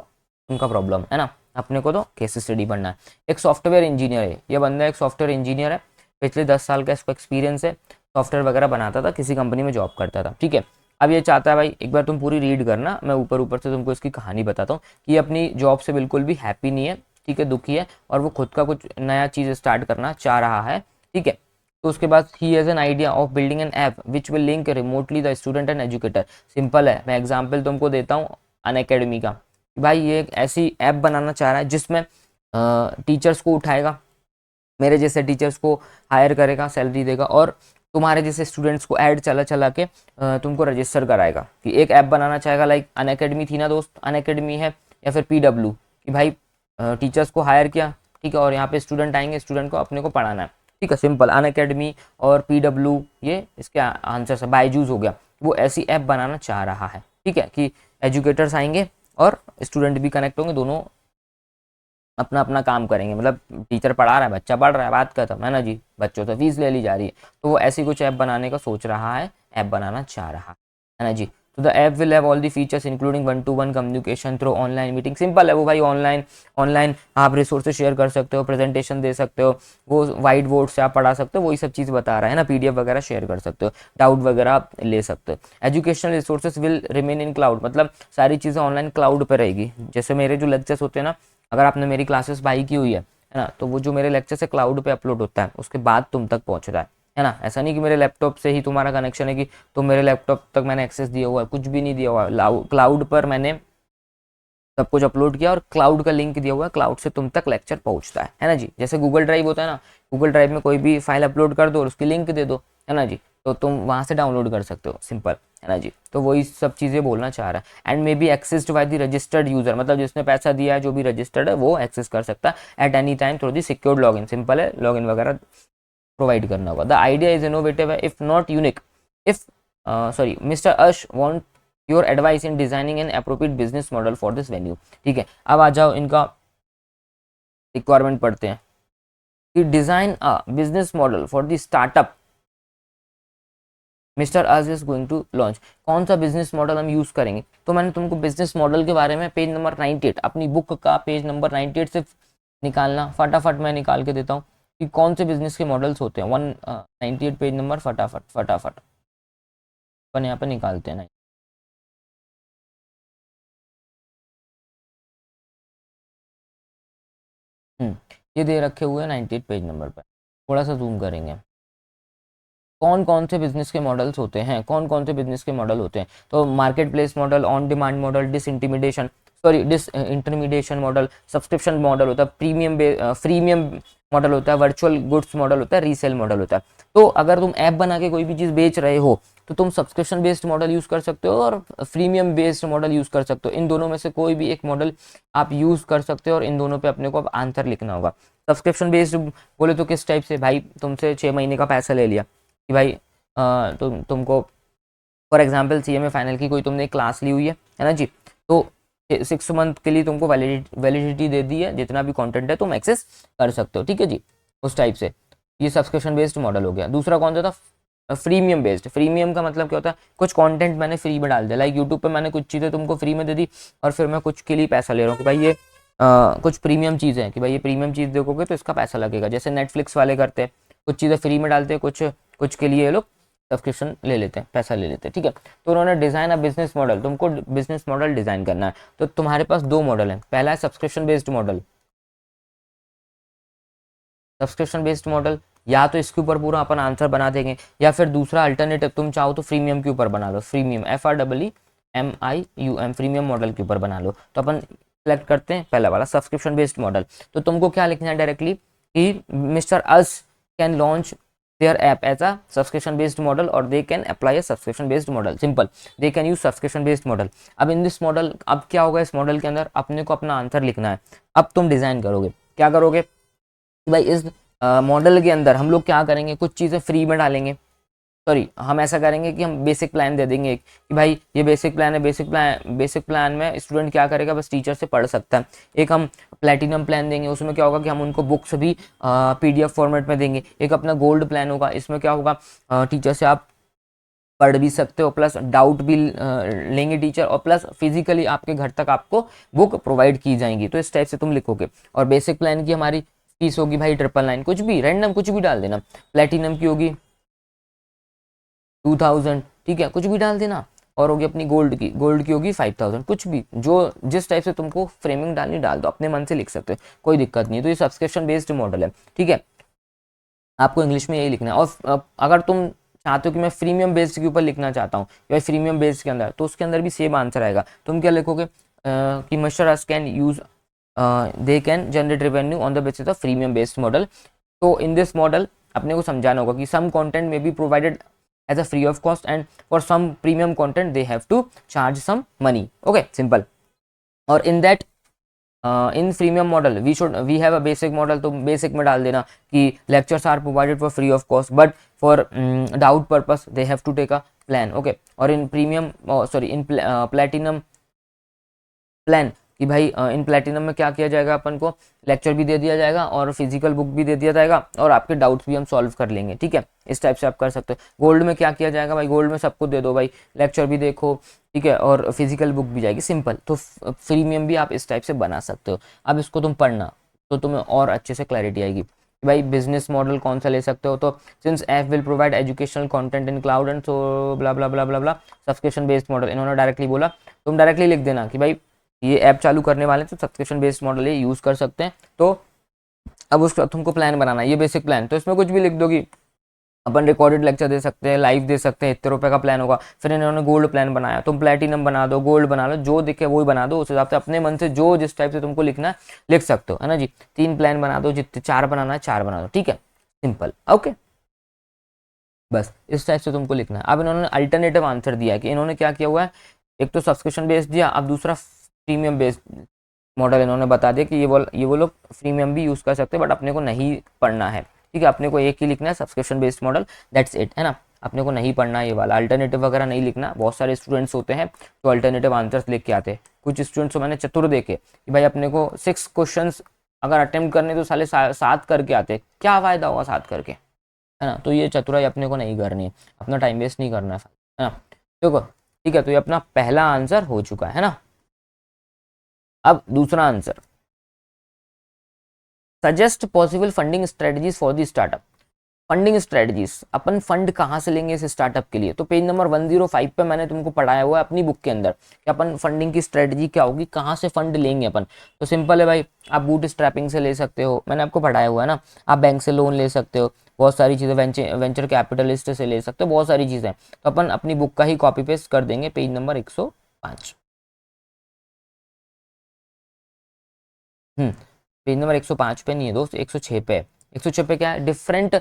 उनका प्रॉब्लम है ना, अपने को तो केस स्टडी पढ़ना है। एक सॉफ्टवेयर इंजीनियर है ये बंदा, एक सॉफ्टवेयर इंजीनियर है, पिछले 10 साल का इसको एक्सपीरियंस है, सॉफ्टवेयर वगैरह बनाता था, किसी कंपनी में जॉब करता था, ठीक है। अब ये चाहता है भाई, एक बार तुम पूरी रीड करना, मैं ऊपर ऊपर से तुमको इसकी कहानी बताता हूँ कि ये अपनी जॉब से बिल्कुल भी हैप्पी नहीं है, ठीक है, दुखी है, और वो खुद का कुछ नया चीज़ स्टार्ट करना चाह रहा है, ठीक है। तो उसके बाद he has an idea of building an app which will link remotely the student and educator. Simple है, मैं एग्जाम्पल तुमको देता हूँ अनअकैडमी का, भाई ये एक ऐसी ऐप बनाना चाह रहा है जिसमें टीचर्स को उठाएगा, मेरे जैसे टीचर्स को हायर करेगा, सैलरी देगा, और तुम्हारे जैसे स्टूडेंट्स को ऐड चला चला के तुमको रजिस्टर कराएगा। कि एक ऐप बनाना चाहेगा, लाइक अनअकैडमी थी ना दोस्त, अनअकैडमी है या फिर पीडब्ल्यू, कि भाई टीचर्स को हायर किया, ठीक है, और यहाँ पे स्टूडेंट आएंगे, स्टूडेंट को अपने को पढ़ाना है, ठीक है, सिंपल। अनअकैडमी और पीडब्ल्यू ये इसके आंसर है, बायजूस हो गया। वो ऐसी ऐप बनाना चाह रहा है, ठीक है, कि एजुकेटर्स आएंगे और स्टूडेंट भी कनेक्ट होंगे, दोनों अपना अपना काम करेंगे, मतलब टीचर पढ़ा रहा है, बच्चा पढ़ रहा है, बात खत्म, है ना जी, बच्चों से फीस ले ली जा रही है। तो वो ऐसी कुछ ऐप बनाने का सोच रहा है, ऐप बनाना चाह रहा है ना जी। तो the app will have all the features including 1-to-1 communication through online meeting. Simple है वो भाई, ऑनलाइन ऑनलाइन आप रिसोर्सेज शेयर कर सकते हो, प्रेजेंटेशन दे सकते हो, वो वाइट बोर्ड से आप पढ़ा सकते हो, वही सब चीज़ बता रहा है ना, पीडीएफ वगैरह शेयर कर सकते हो, डाउट वगैरह आप ले सकते हो। Educational resources will remain in cloud, मतलब सारी चीज़ें ऑनलाइन क्लाउड पर रहेगी। जैसे मेरे जो लेक्चर्स होते हैं ना, अगर आपने मेरी क्लासेस बाई की हुई है ना, तो वो जो मेरे लेक्चर से क्लाउड पे अपलोड होता है, उसके बाद तुम तक पहुंचता है है ना। ऐसा नहीं कि मेरे लैपटॉप से ही तुम्हारा कनेक्शन है कि तुम मेरे लैपटॉप तक मैंने एक्सेस दिया हुआ है, कुछ भी नहीं दिया हुआ है। क्लाउड पर मैंने सब कुछ अपलोड किया और क्लाउड का लिंक दिया हुआ है, क्लाउड से तुम तक लेक्चर पहुंचता है ना जी। जैसे गूगल ड्राइव होता है ना, गूगल ड्राइव में कोई भी फाइल अपलोड कर दो और उसकी लिंक दे दो, है ना जी, तो तुम वहां से डाउनलोड कर सकते हो, सिंपल, है ना जी। तो वही सब चीज़ें बोलना चाह रहा है। And may be accessed by the registered user, मतलब जिसने पैसा दिया है, जो भी रजिस्टर्ड है वो एक्सेस कर सकता है at any time through the secured login, simple है, लॉगिन वगैरह प्रोवाइड करना होगा। द आइडिया इज इनोवेटिव है if not unique. If sorry mister Ash want your advice in designing an appropriate business model for this venue. ठीक है, अब आ जाओ इनका रिक्वायरमेंट पढ़ते हैं कि design a business model for the startup mister आज इज गोइंग टू लॉन्च। कौन सा बिजनेस मॉडल हम यूज करेंगे, तो मैंने तुमको बिजनेस मॉडल के बारे में पेज नंबर 98 अपनी बुक का पेज नंबर 98 से निकालना, फटाफट मैं निकाल के देता हूँ कि कौन से बिजनेस के मॉडल्स होते हैं। 198 पेज नंबर, फटाफट फटाफट अपन यहाँ पे निकालते हैं। ये दे रखे हुए हैं 98 पेज नंबर पर, थोड़ा सा जूम करेंगे। कौन कौन से बिजनेस के मॉडल्स होते हैं, कौन कौन से बिजनेस के मॉडल होते हैं, तो market place model, on demand model, disintermediation model, subscription model होता है, फ्रीमियम मॉडल होता है, वर्चुअल गुड्स मॉडल होता है, रीसेल मॉडल होता है। तो अगर तुम ऐप बना के कोई भी चीज़ बेच रहे हो तो तुम सब्सक्रिप्शन बेस्ड मॉडल यूज़ कर सकते हो और फ्रीमियम बेस्ड मॉडल यूज़ कर सकते हो। इन दोनों में से कोई भी एक मॉडल आप यूज़ कर सकते हो और इन दोनों पे अपने को अब आंसर लिखना होगा। सब्सक्रिप्शन बेस्ड बोले तो किस टाइप से, भाई तुमसे 6 महीने का पैसा ले लिया कि भाई तुमको फॉर एग्जाम्पल CMA फाइनल की कोई तुमने क्लास ली हुई है ना जी, तो 6 मंथ के लिए तुमको वैलिडिटी दे दी है, जितना भी कंटेंट है तुम एक्सेस कर सकते हो, ठीक है जी, उस टाइप से। ये सब्सक्रिप्शन बेस्ड मॉडल हो गया। दूसरा कौन सा था, फ्रीमियम बेस्ड। फ्रीमियम का मतलब क्या होता है, कुछ कंटेंट मैंने फ्री में डाल दिया, लाइक यूट्यूब पे मैंने कुछ चीज़ें तुमको फ्री में दे दी और फिर मैं कुछ के लिए पैसा ले रहा हूँ कि भाई ये कुछ प्रीमियम चीज़ें हैं कि भाई ये प्रीमियम चीज़ देखोगे तो इसका पैसा लगेगा, जैसे नेटफ्लिक्स वाले करते हैं, कुछ चीज़ें फ्री में डालते हैं, कुछ कुछ के लिए ये लोग सब्सक्रिप्शन ले लेते हैं, पैसा ले लेते हैं, ठीक है। तो उन्होंने डिज़ाइन अ बिजनेस मॉडल, तुमको बिजनेस मॉडल डिज़ाइन करना है। तो तुम्हारे पास दो मॉडल हैं, पहला है subscription based model. Subscription based model या तो इसके ऊपर पूरा अपन आंसर बना देंगे, या फिर दूसरा अल्टरनेटिव तुम चाहो तो फ्रीमियम के ऊपर बना लो, फ्रीमियम FREEMIUM फ्रीमियम मॉडल के ऊपर बना लो। तो अपन सेलेक्ट करते हैं पहला वाला सब्सक्रिप्शन बेस्ड मॉडल। तो तुमको क्या लिखना है डायरेक्टली कि mister Ash can launch their app as a subscription based model or they can apply a subscription based model, simple, they can use subscription based model। अब इन दिस मॉडल, अब क्या होगा इस मॉडल के अंदर, अपने को अपना आंसर लिखना है। अब तुम डिजाइन करोगे, क्या करोगे भाई, इस मॉडल के अंदर हम लोग क्या करेंगे, कुछ चीज़ें फ्री में डालेंगे, सॉरी हम ऐसा करेंगे कि हम बेसिक प्लान दे देंगे कि भाई ये बेसिक प्लान है, बेसिक प्लान में स्टूडेंट क्या करेगा, बस टीचर से पढ़ सकता है। एक हम प्लेटिनम प्लान देंगे, उसमें क्या होगा कि हम उनको बुक्स भी PDF फॉर्मेट में देंगे। एक अपना गोल्ड प्लान होगा, इसमें क्या होगा, टीचर से आप पढ़ भी सकते हो, प्लस डाउट भी लेंगे टीचर, और प्लस फिजिकली आपके घर तक आपको बुक प्रोवाइड की जाएंगी। तो इस टाइप से तुम लिखोगे। और बेसिक प्लान की हमारी फीस होगी भाई 999, कुछ भी रैंडम कुछ भी डाल देना। प्लेटिनम की होगी 2000, ठीक है, कुछ भी डाल देना। और होगी अपनी गोल्ड की होगी 5000, कुछ भी जो जिस टाइप से तुमको फ्रेमिंग डालनी डाल दो, अपने मन से लिख सकते हो, कोई दिक्कत नहीं है। तो ये सब्सक्रिप्शन बेस्ड मॉडल है, ठीक है, आपको इंग्लिश में यही लिखना है। और अगर तुम चाहते हो कि मैं फ्रीमियम बेस्ड के ऊपर लिखना चाहता हूँ या फ्रीमियम बेस्ड के अंदर, तो उसके अंदर भी सेम आंसर आएगा। तुम क्या लिखोगे कि mister Ash can use they can generate revenue on the basis of freemium based model. तो इन दिस मॉडल अपने को समझाना होगा कि सम कंटेंट में be provided as a free of cost and for some premium content they have to charge some money, okay, simple. और in that in freemium model we have a basic model, तो basic में डाल देना कि lectures are provided for free of cost but for doubt purpose they have to take a plan, okay. और in premium sorry in platinum plan कि भाई इन platinum में क्या किया जाएगा, अपन को लेक्चर भी दे दिया जाएगा और फिजिकल बुक भी दे दिया जाएगा और आपके डाउट्स भी हम सॉल्व कर लेंगे, ठीक है। इस टाइप से आप कर सकते हो। गोल्ड में क्या किया जाएगा भाई, गोल्ड में सब कुछ दे दो भाई, लेक्चर भी देखो, ठीक है, और फिजिकल बुक भी जाएगी, सिंपल। तो प्रीमियम भी आप इस टाइप से बना सकते हो। अब इसको तुम पढ़ना तो तुम्हें और अच्छे से क्लैरिटी आएगी भाई बिजनेस मॉडल कौन सा ले सकते हो। तो since app will provide educational content in cloud and so blah blah blah blah blah subscription based model, इन्होंने डायरेक्टली बोला, तुम डायरेक्टली लिख देना कि भाई ये ऐप चालू करने वाले हैं तो सब्सक्रिप्शन बेस्ड मॉडल ये यूज़ कर सकते हैं। तो अब उसका तुमको प्लान बनाना है, ये बेसिक प्लान, तो इसमें कुछ भी लिख दोगी अपन रिकॉर्डेड लेक्चर दे सकते हैं, लाइव दे सकते हैं, इतने रुपए का प्लान होगा। फिर इन्होंने गोल्ड प्लान बनाया, तुम प्लेटिनम बना दो, गोल्ड बना लो, जो दिखे वही बना दो, उस हिसाब से अपने मन से जो जिस टाइप से तुमको लिखना है लिख सकते हो, है ना जी। 3 प्लान बना दो, जितने 4 बनाना है 4 बना दो, ठीक है, सिंपल, ओके। बस इस टाइप से तुमको लिखना है। अब इन्होंने अल्टरनेटिव आंसर दिया है कि इन्होंने क्या किया हुआ है, एक तो सब्सक्रिप्शन बेस्ड दिया, अब दूसरा प्रीमियम बेस्ड मॉडल इन्होंने बता दिया कि ये वो लोग प्रीमियम भी यूज़ कर सकते हैं, बट अपने को नहीं पढ़ना है, ठीक है, अपने को एक ही लिखना है, subscription based model, that's it, है ना। अपने को नहीं पढ़ना ये वाला अल्टरनेटिव वगैरह नहीं लिखना। बहुत सारे स्टूडेंट्स होते हैं तो अल्टरनेटिव आंसर्स लिख के आते हैं। कुछ स्टूडेंट्स को मैंने चतुर देखे कि भाई अपने को 6 क्वेश्चंस अगर अटेम्प्ट करने तो साले 7 करके आते, क्या फ़ायदा होगा 7 करके, है ना। तो ये चतुराई अपने को नहीं करनी है, अपना टाइम वेस्ट नहीं करना है ना। देखो ठीक है, तो ये अपना पहला आंसर हो चुका है ना। अब दूसरा answer, suggest possible funding strategies for the startup. Funding strategies, upon fund कहाँ से लेंगे इस स्टार्टअप के लिए, तो पेज नंबर 105 पे मैंने तुमको पढ़ाया हुआ है अपनी बुक के अंदर कि अपन फंडिंग की स्ट्रेटजी क्या होगी, कहाँ से फंड लेंगे अपन। तो सिंपल है भाई, आप बूट स्ट्रैपिंग से ले सकते हो, मैंने आपको पढ़ाया हुआ है ना। आप बैंक से लोन ले सकते हो, बहुत सारी चीज़ें, वेंचर कैपिटलिस्ट से ले सकते हो, बहुत सारी चीज़ें। तो अपन अपनी बुक का ही कॉपी पेस्ट कर देंगे पेज नंबर 105। हम्म पेज नंबर 105 पे नहीं है दोस्त, 106 पे है। 106 पे क्या है, डिफरेंट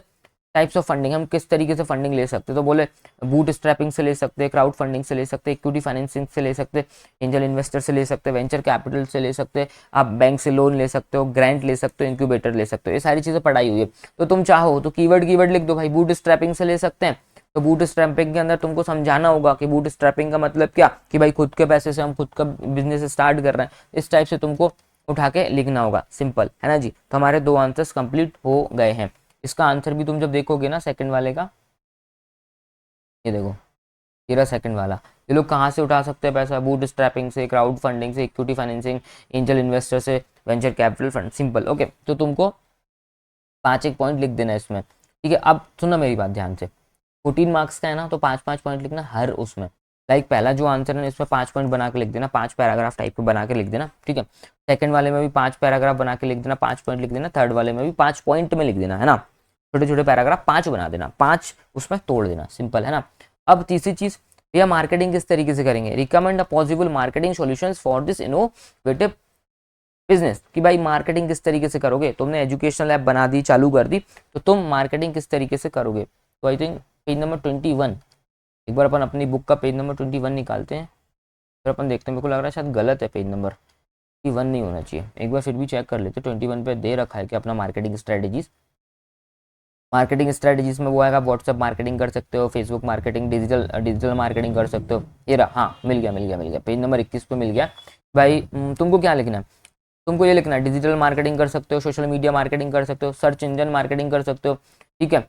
टाइप्स ऑफ फंडिंग, हम किस तरीके से फंडिंग ले सकते हैं। तो बोले बूट स्ट्रैपिंग से ले सकते हैं, क्राउड फंडिंग से ले सकते हैं, इक्विटी फाइनेंसिंग से ले सकते हैं, एंजल इन्वेस्टर से ले सकते हैं, वेंचर कैपिटल से ले सकते हैं, आप बैंक से लोन ले सकते हो, ग्रांट ले सकते हो, इंक्यूबेटर ले सकते हो, ये सारी चीज़ें पढ़ाई हुई है। तो तुम चाहो तो कीवर्ड कीवर्ड लिख दो भाई, बूट स्ट्रैपिंग से ले सकते हैं। तो बूट स्ट्रैपिंग के अंदर तुमको समझाना होगा कि बूट स्ट्रैपिंग का मतलब क्या, कि भाई खुद के पैसे से हम खुद का बिजनेस स्टार्ट कर रहे हैं, इस टाइप से तुमको उठा के लिखना होगा, सिंपल है ना जी। तो हमारे 2 आंसर्स कंप्लीट हो गए हैं। इसका आंसर भी तुम जब देखोगे ना सेकंड वाले का, ये देखो, ये रहा सेकंड वाला। ये लोग कहाँ से उठा सकते हैं पैसा, बूट स्ट्रैपिंग से, क्राउड फंडिंग से, इक्विटी फाइनेंसिंग, एंजल इन्वेस्टर से, venture capital fund, simple, okay. तो तुमको 5 एक पॉइंट लिख देना है इसमें, ठीक है। अब सुनो मेरी बात ध्यान से, 14 मार्क्स का है ना, तो 5-5 पॉइंट लिखना हर उसमें। लाइक पहला जो आंसर है इसमें 5 पॉइंट बना के लिख देना, 5 पैराग्राफ टाइप के बना के लिख देना, ठीक है। सेकंड वाले में भी 5 पैराग्राफ बना के लिख देना, 5 पॉइंट लिख देना। थर्ड वाले में भी 5 पॉइंट में लिख देना, है ना। छोटे छोटे पैराग्राफ 5 बना देना, 5 उसमें तोड़ देना, सिंपल है ना। अब तीसरी चीज, भैया मार्केटिंग किस तरीके से करेंगे, recommend a possible marketing solutions for this innovative business, कि भाई मार्केटिंग किस तरीके से करोगे। तुमने एजुकेशनल ऐप बना दी, चालू कर दी, तो तुम मार्केटिंग किस तरीके से करोगे। तो आई थिंक पेज नंबर 21, एक बार अपन अपनी बुक का पेज नंबर 21 निकालते हैं, फिर अपन देखते हैं। मेरे को लग रहा है शायद गलत है, पेज नंबर 21 नहीं होना चाहिए, एक बार फिर भी चेक कर लेते। 21 पे दे रखा है कि अपना मार्केटिंग स्ट्रेटेजीज, मार्केटिंग स्ट्रेटजीज में वो आएगा, व्हाट्सएप मार्केटिंग कर सकते हो, Facebook marketing, digital digital marketing कर सकते हो। ये रहा, हाँ मिल गया मिल गया मिल गया, पेज नंबर 21 पे मिल गया भाई। तुमको क्या लिखना है, तुमको ये लिखना है, डिजिटल मार्केटिंग कर सकते हो, सोशल मीडिया मार्केटिंग कर सकते हो, सर्च इंजन मार्केटिंग कर सकते हो, ठीक है,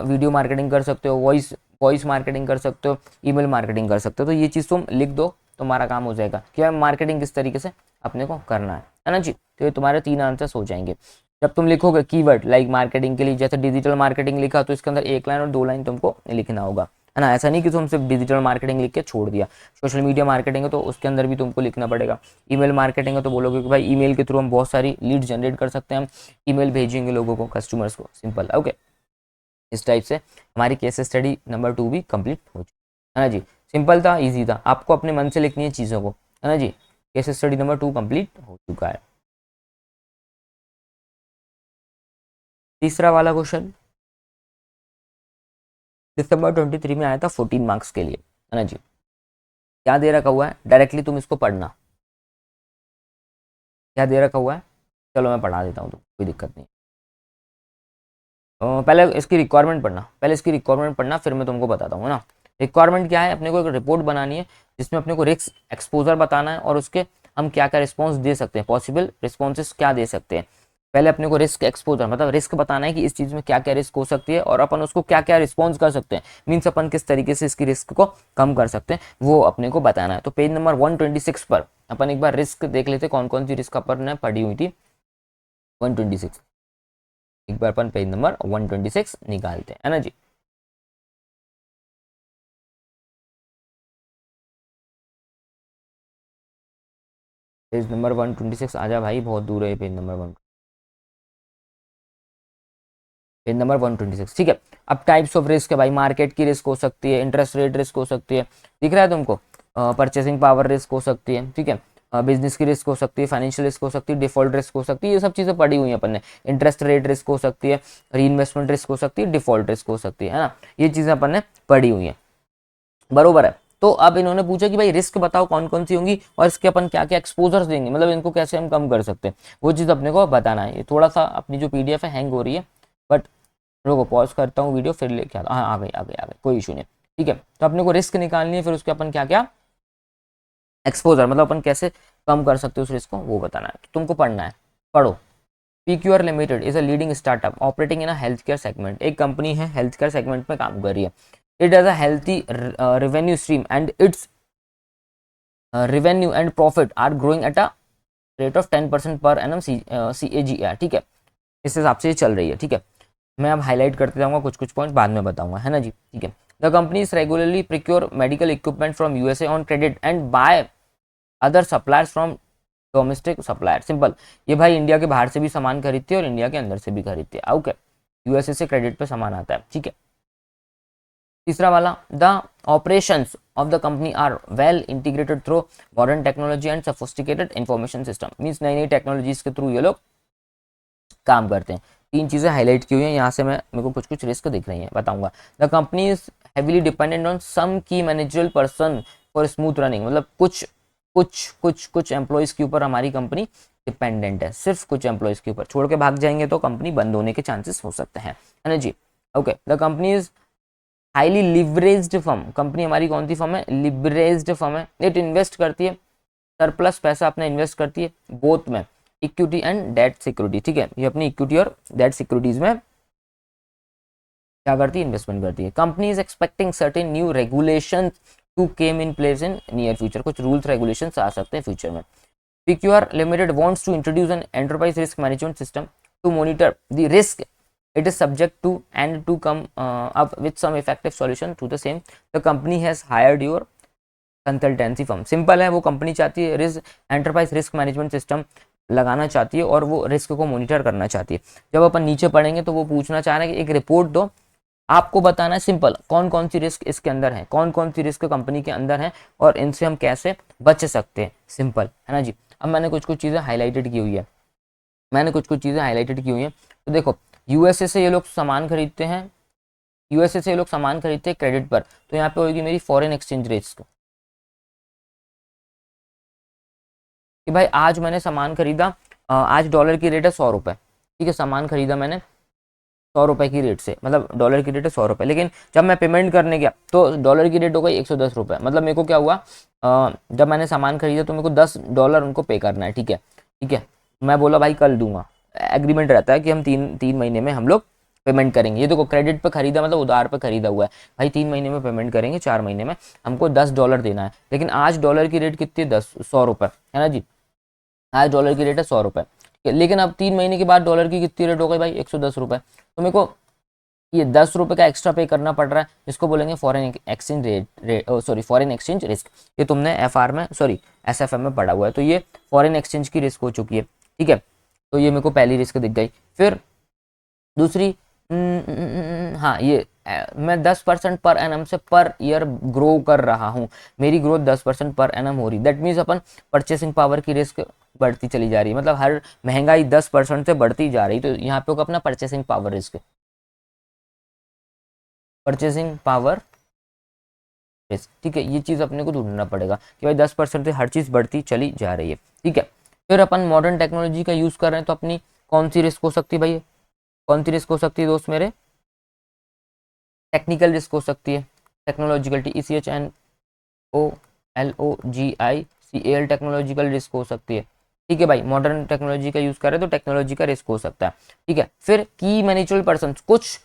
वीडियो मार्केटिंग कर सकते हो, वॉइस वॉइस मार्केटिंग कर सकते हो, ईमेल मार्केटिंग कर सकते हो। तो ये चीज़ तुम लिख दो, तुम्हारा काम हो जाएगा कि मार्केटिंग किस तरीके से अपने को करना है ना जी। तो ये तुम्हारे 3 आंसर्स हो जाएंगे। जब तुम लिखोगे कीवर्ड लाइक मार्केटिंग के लिए, जैसे डिजिटल मार्केटिंग लिखा, तो इसके अंदर 1 लाइन और 2 लाइन तुमको लिखना होगा, है ना। ऐसा नहीं कि तुम सिर्फ डिजिटल मार्केटिंग लिख के छोड़ दिया। सोशल मीडिया मार्केटिंग है तो उसके अंदर भी तुमको लिखना पड़ेगा। ईमेल मार्केटिंग है तो बोलोगे कि भाई ईमेल के थ्रू हम बहुत सारी लीड जनरेट कर सकते हैं, हम ईमेल भेजेंगे लोगों को, कस्टमर्स को, सिंपल, ओके। इस टाइप से हमारी केस स्टडी नंबर 2 भी कंप्लीट हो चुकी है ना जी। सिंपल था, इजी था, आपको अपने मन से लिखनी है चीज़ों को, है ना जी। केस स्टडी नंबर 2 कंप्लीट हो चुका है। तीसरा वाला क्वेश्चन दिसंबर 23 में आया था 14 मार्क्स के लिए, है ना जी। क्या दे रखा हुआ है, डायरेक्टली तुम इसको पढ़ना, क्या दे रखा हुआ है, चलो मैं पढ़ा देता हूँ, तो कोई दिक्कत नहीं। पहले इसकी रिक्वायरमेंट पढ़ना, पहले इसकी रिक्वायरमेंट पढ़ना, फिर मैं तुमको बताता हूँ ना। रिक्वायरमेंट क्या है, अपने को एक रिपोर्ट बनानी है जिसमें अपने को रिस्क एक्सपोजर बताना है और उसके हम क्या क्या रिस्पॉन्स दे सकते हैं, पॉसिबल रिस्पॉन्सेस क्या दे सकते हैं। पहले अपने को रिस्क एक्सपोजर मतलब रिस्क बताना है कि इस चीज़ में क्या क्या रिस्क हो सकती है और अपन उसको क्या क्या रिस्पॉन्स कर सकते हैं, मीन्स अपन किस तरीके से इसकी रिस्क को कम कर सकते हैं, वो अपने को बताना है। तो पेज नंबर 126 पर अपन एक बार रिस्क देख लेते कौन कौन सी रिस्क अपन ने पढ़ी हुई थी। 126, एक बार अपन पेज नंबर 126 निकालते हैं, है ना जी। पेज नंबर 126 आजा भाई, बहुत दूर है पेज नंबर 1, पेज नंबर 126, ठीक है। अब टाइप्स ऑफ रिस्क है भाई, मार्केट की रिस्क हो सकती है, इंटरेस्ट रेट रिस्क हो सकती है, दिख रहा है तुमको, परचेसिंग पावर रिस्क हो सकती है, ठीक है, बिजनेस की रिस्क हो सकती है, फाइनेंशियल रिस्क हो सकती है, डिफॉल्ट रिस्क हो सकती है, ये सब चीज़ें पढ़ी हुई हैं अपन ने। इंटरेस्ट रेट रिस्क हो सकती है, री इन्वेस्टमेंट रिस्क हो सकती है, डिफॉल्ट रिस्क हो सकती है ना, ये चीज़ें अपन ने पढ़ी हुई हैं, बरोबर है। तो अब इन्होंने पूछा कि भाई रिस्क बताओ कौन कौन सी होंगी और इसके अपन क्या क्या एक्सपोजर्स देंगे, मतलब इनको कैसे हम कम कर सकते हैं, वो चीज़ अपने को बताना है। ये थोड़ा सा अपनी जो पीडीएफ है हैंग हो रही है, बट रुको पॉज करता हूँ वीडियो, फिर लेके आता हूँ। हाँ आ गई, कोई इशू नहीं, ठीक है। तो अपने को रिस्क निकालनी है, फिर उसके अपन क्या क्या एक्सपोजर, मतलब अपन कैसे कम कर सकते हो उस रिस्क को, वो बताना है। तो तुमको पढ़ना है, पढ़ो। PQR limited is a leading startup operating in a health care segment, एक कंपनी है हेल्थ केयर सेगमेंट में काम कर रही है। It has a healthy revenue stream and it's revenue and profit are growing at a rate of 10% per annum CAGR, ठीक है, इस हिसाब से ये चल रही है, ठीक है। मैं अब हाईलाइट करते जाऊंगा, कुछ कुछ पॉइंट बाद में बताऊंगा, है ना जी, ठीक है। The company is regularly procure medical equipment from USA on credit and by other suppliers from domestic supplier, simple. ये भाई इंडिया के बाहर से भी सामान खरीदती है और इंडिया के अंदर से भी खरीदती है, ओके। यूएसए से क्रेडिट पे सामान आता है, ठीक है। तीसरा वाला, the operations of the company are well integrated through modern technology and sophisticated information system, means नई नई टेक्नोलॉजीज के थ्रू ये लोग काम करते हैं। तीन चीज़ें हाईलाइट की हुई हैं यहाँ से, मेरे को कुछ कुछ रिस्क दिख रही हैं, बताऊंगा। The company is heavily dependent on some key managerial person for smooth running, मतलब कुछ एम्प्लॉयज़ के ऊपर हमारी कंपनी डिपेंडेंट है, सिर्फ कुछ एम्प्लॉयज़ के ऊपर, छोड़ के भाग जाएंगे तो कंपनी बंद होने के चांसेस हो सकते हैं, है ना जी, okay. The company is highly leveraged firm, company हमारी कौन सी फर्म है, लिवरेज्ड फर्म है। इट इन्वेस्ट करती है, सरप्लस पैसा अपना इन्वेस्ट करती है, बोथ में इक्विटी एंड डेट सिक्योरिटी, ठीक है, ये अपनी इक्विटी और डेट सिक्योरिटीज में क्या करती है, इन्वेस्टमेंट करती है। Company is expecting certain new regulation to came in place in near future, कुछ रूल्स रेगुलेशन आ सकते हैं फ्यूचर में। PQR Limited wants to introduce an enterprise risk management system to monitor the risk it is subject to and to come up with some effective solution to the same. The company has hired your consultancy firm, simple है, वो company चाहती है enterprise risk management system लगाना चाहती है और वो risk को मॉनिटर करना चाहती है। जब अपन नीचे पढ़ेंगे तो वो पूछना चाह रहे हैं कि एक रिपोर्ट दो, आपको बताना है सिंपल कौन कौन सी रिस्क इसके अंदर है, कौन कौन सी रिस्क कंपनी के अंदर है और इनसे हम कैसे बच सकते हैं, सिंपल, है ना जी। अब मैंने कुछ कुछ चीज़ें हाईलाइटेड की हुई है, तो देखो, यूएसए से ये लोग सामान खरीदते हैं, यूएसए से ये लोग सामान खरीदते हैं क्रेडिट पर, तो यहाँ पे होगी मेरी फॉरेन एक्सचेंज रिस्क, कि भाई आज मैंने सामान खरीदा, आज डॉलर की रेट है 100 रुपये, ठीक है, सामान खरीदा मैंने 100 रुपये की रेट से, मतलब डॉलर की रेट है 100 रुपये, लेकिन जब मैं पेमेंट करने गया तो डॉलर की रेट हो गई 110 रुपये, मतलब मेरे को क्या हुआ, जब मैंने सामान खरीदा तो मेरे को $10 उनको पे करना है, ठीक है, मैं बोला भाई कल दूंगा, एग्रीमेंट रहता है कि हम तीन महीने में हम लोग पेमेंट करेंगे। ये देखो क्रेडिट पे खरीदा मतलब उधार पे खरीदा हुआ है, भाई 3 महीने में पेमेंट करेंगे, 4 महीने में हमको $10 देना है, लेकिन आज डॉलर की रेट कितनी है, 100 रुपये, है ना जी, आज डॉलर की रेट है 100 रुपये, लेकिन अब 3 महीने के बाद डॉलर की कितनी रेट हो गई भाई 110 रुपये, तो मेरे को ये 10 रुपये का एक्स्ट्रा पे करना पड़ रहा है, इसको बोलेंगे foreign exchange foreign exchange risk, ये तुमने FR में SFM में पढ़ा हुआ है, तो ये फॉरेन एक्सचेंज की रिस्क हो चुकी है, ठीक है। तो ये मेरे को पहली रिस्क दिख गई। फिर दूसरी, हाँ ये मैं 10% पर एनम से पर ईयर ग्रो कर रहा हूँ, मेरी ग्रोथ 10% पर एनम हो रही, that means upon purchasing power की रिस्क बढ़ती चली जा रही है, मतलब हर महंगाई 10% से बढ़ती जा रही, तो यहाँ पे होगा अपना purchasing power risk, purchasing power risk, ठीक है। ये चीज़ अपने को ढूंढना पड़ेगा कि भाई 10% से हर चीज़ बढ़ती चली जा रही है, ठीक है। फिर अपन मॉडर्न टेक्नोलॉजी का यूज़ कर रहे हैं, तो अपनी कौन सी रिस्क हो सकती है भाई, कौन सी रिस्क हो सकती है दोस्त मेरे, टेक्निकल रिस्क हो सकती है, टेक्नोलॉजिकल TECHNOLOGICAL टेक्नोलॉजिकल रिस्क हो सकती है, ठीक है भाई, मॉडर्न टेक्नोलॉजी का यूज़ करें तो टेक्नोलॉजी का रिस्क हो सकता है, ठीक है। फिर की मैनेजरल पर्सन, कुछ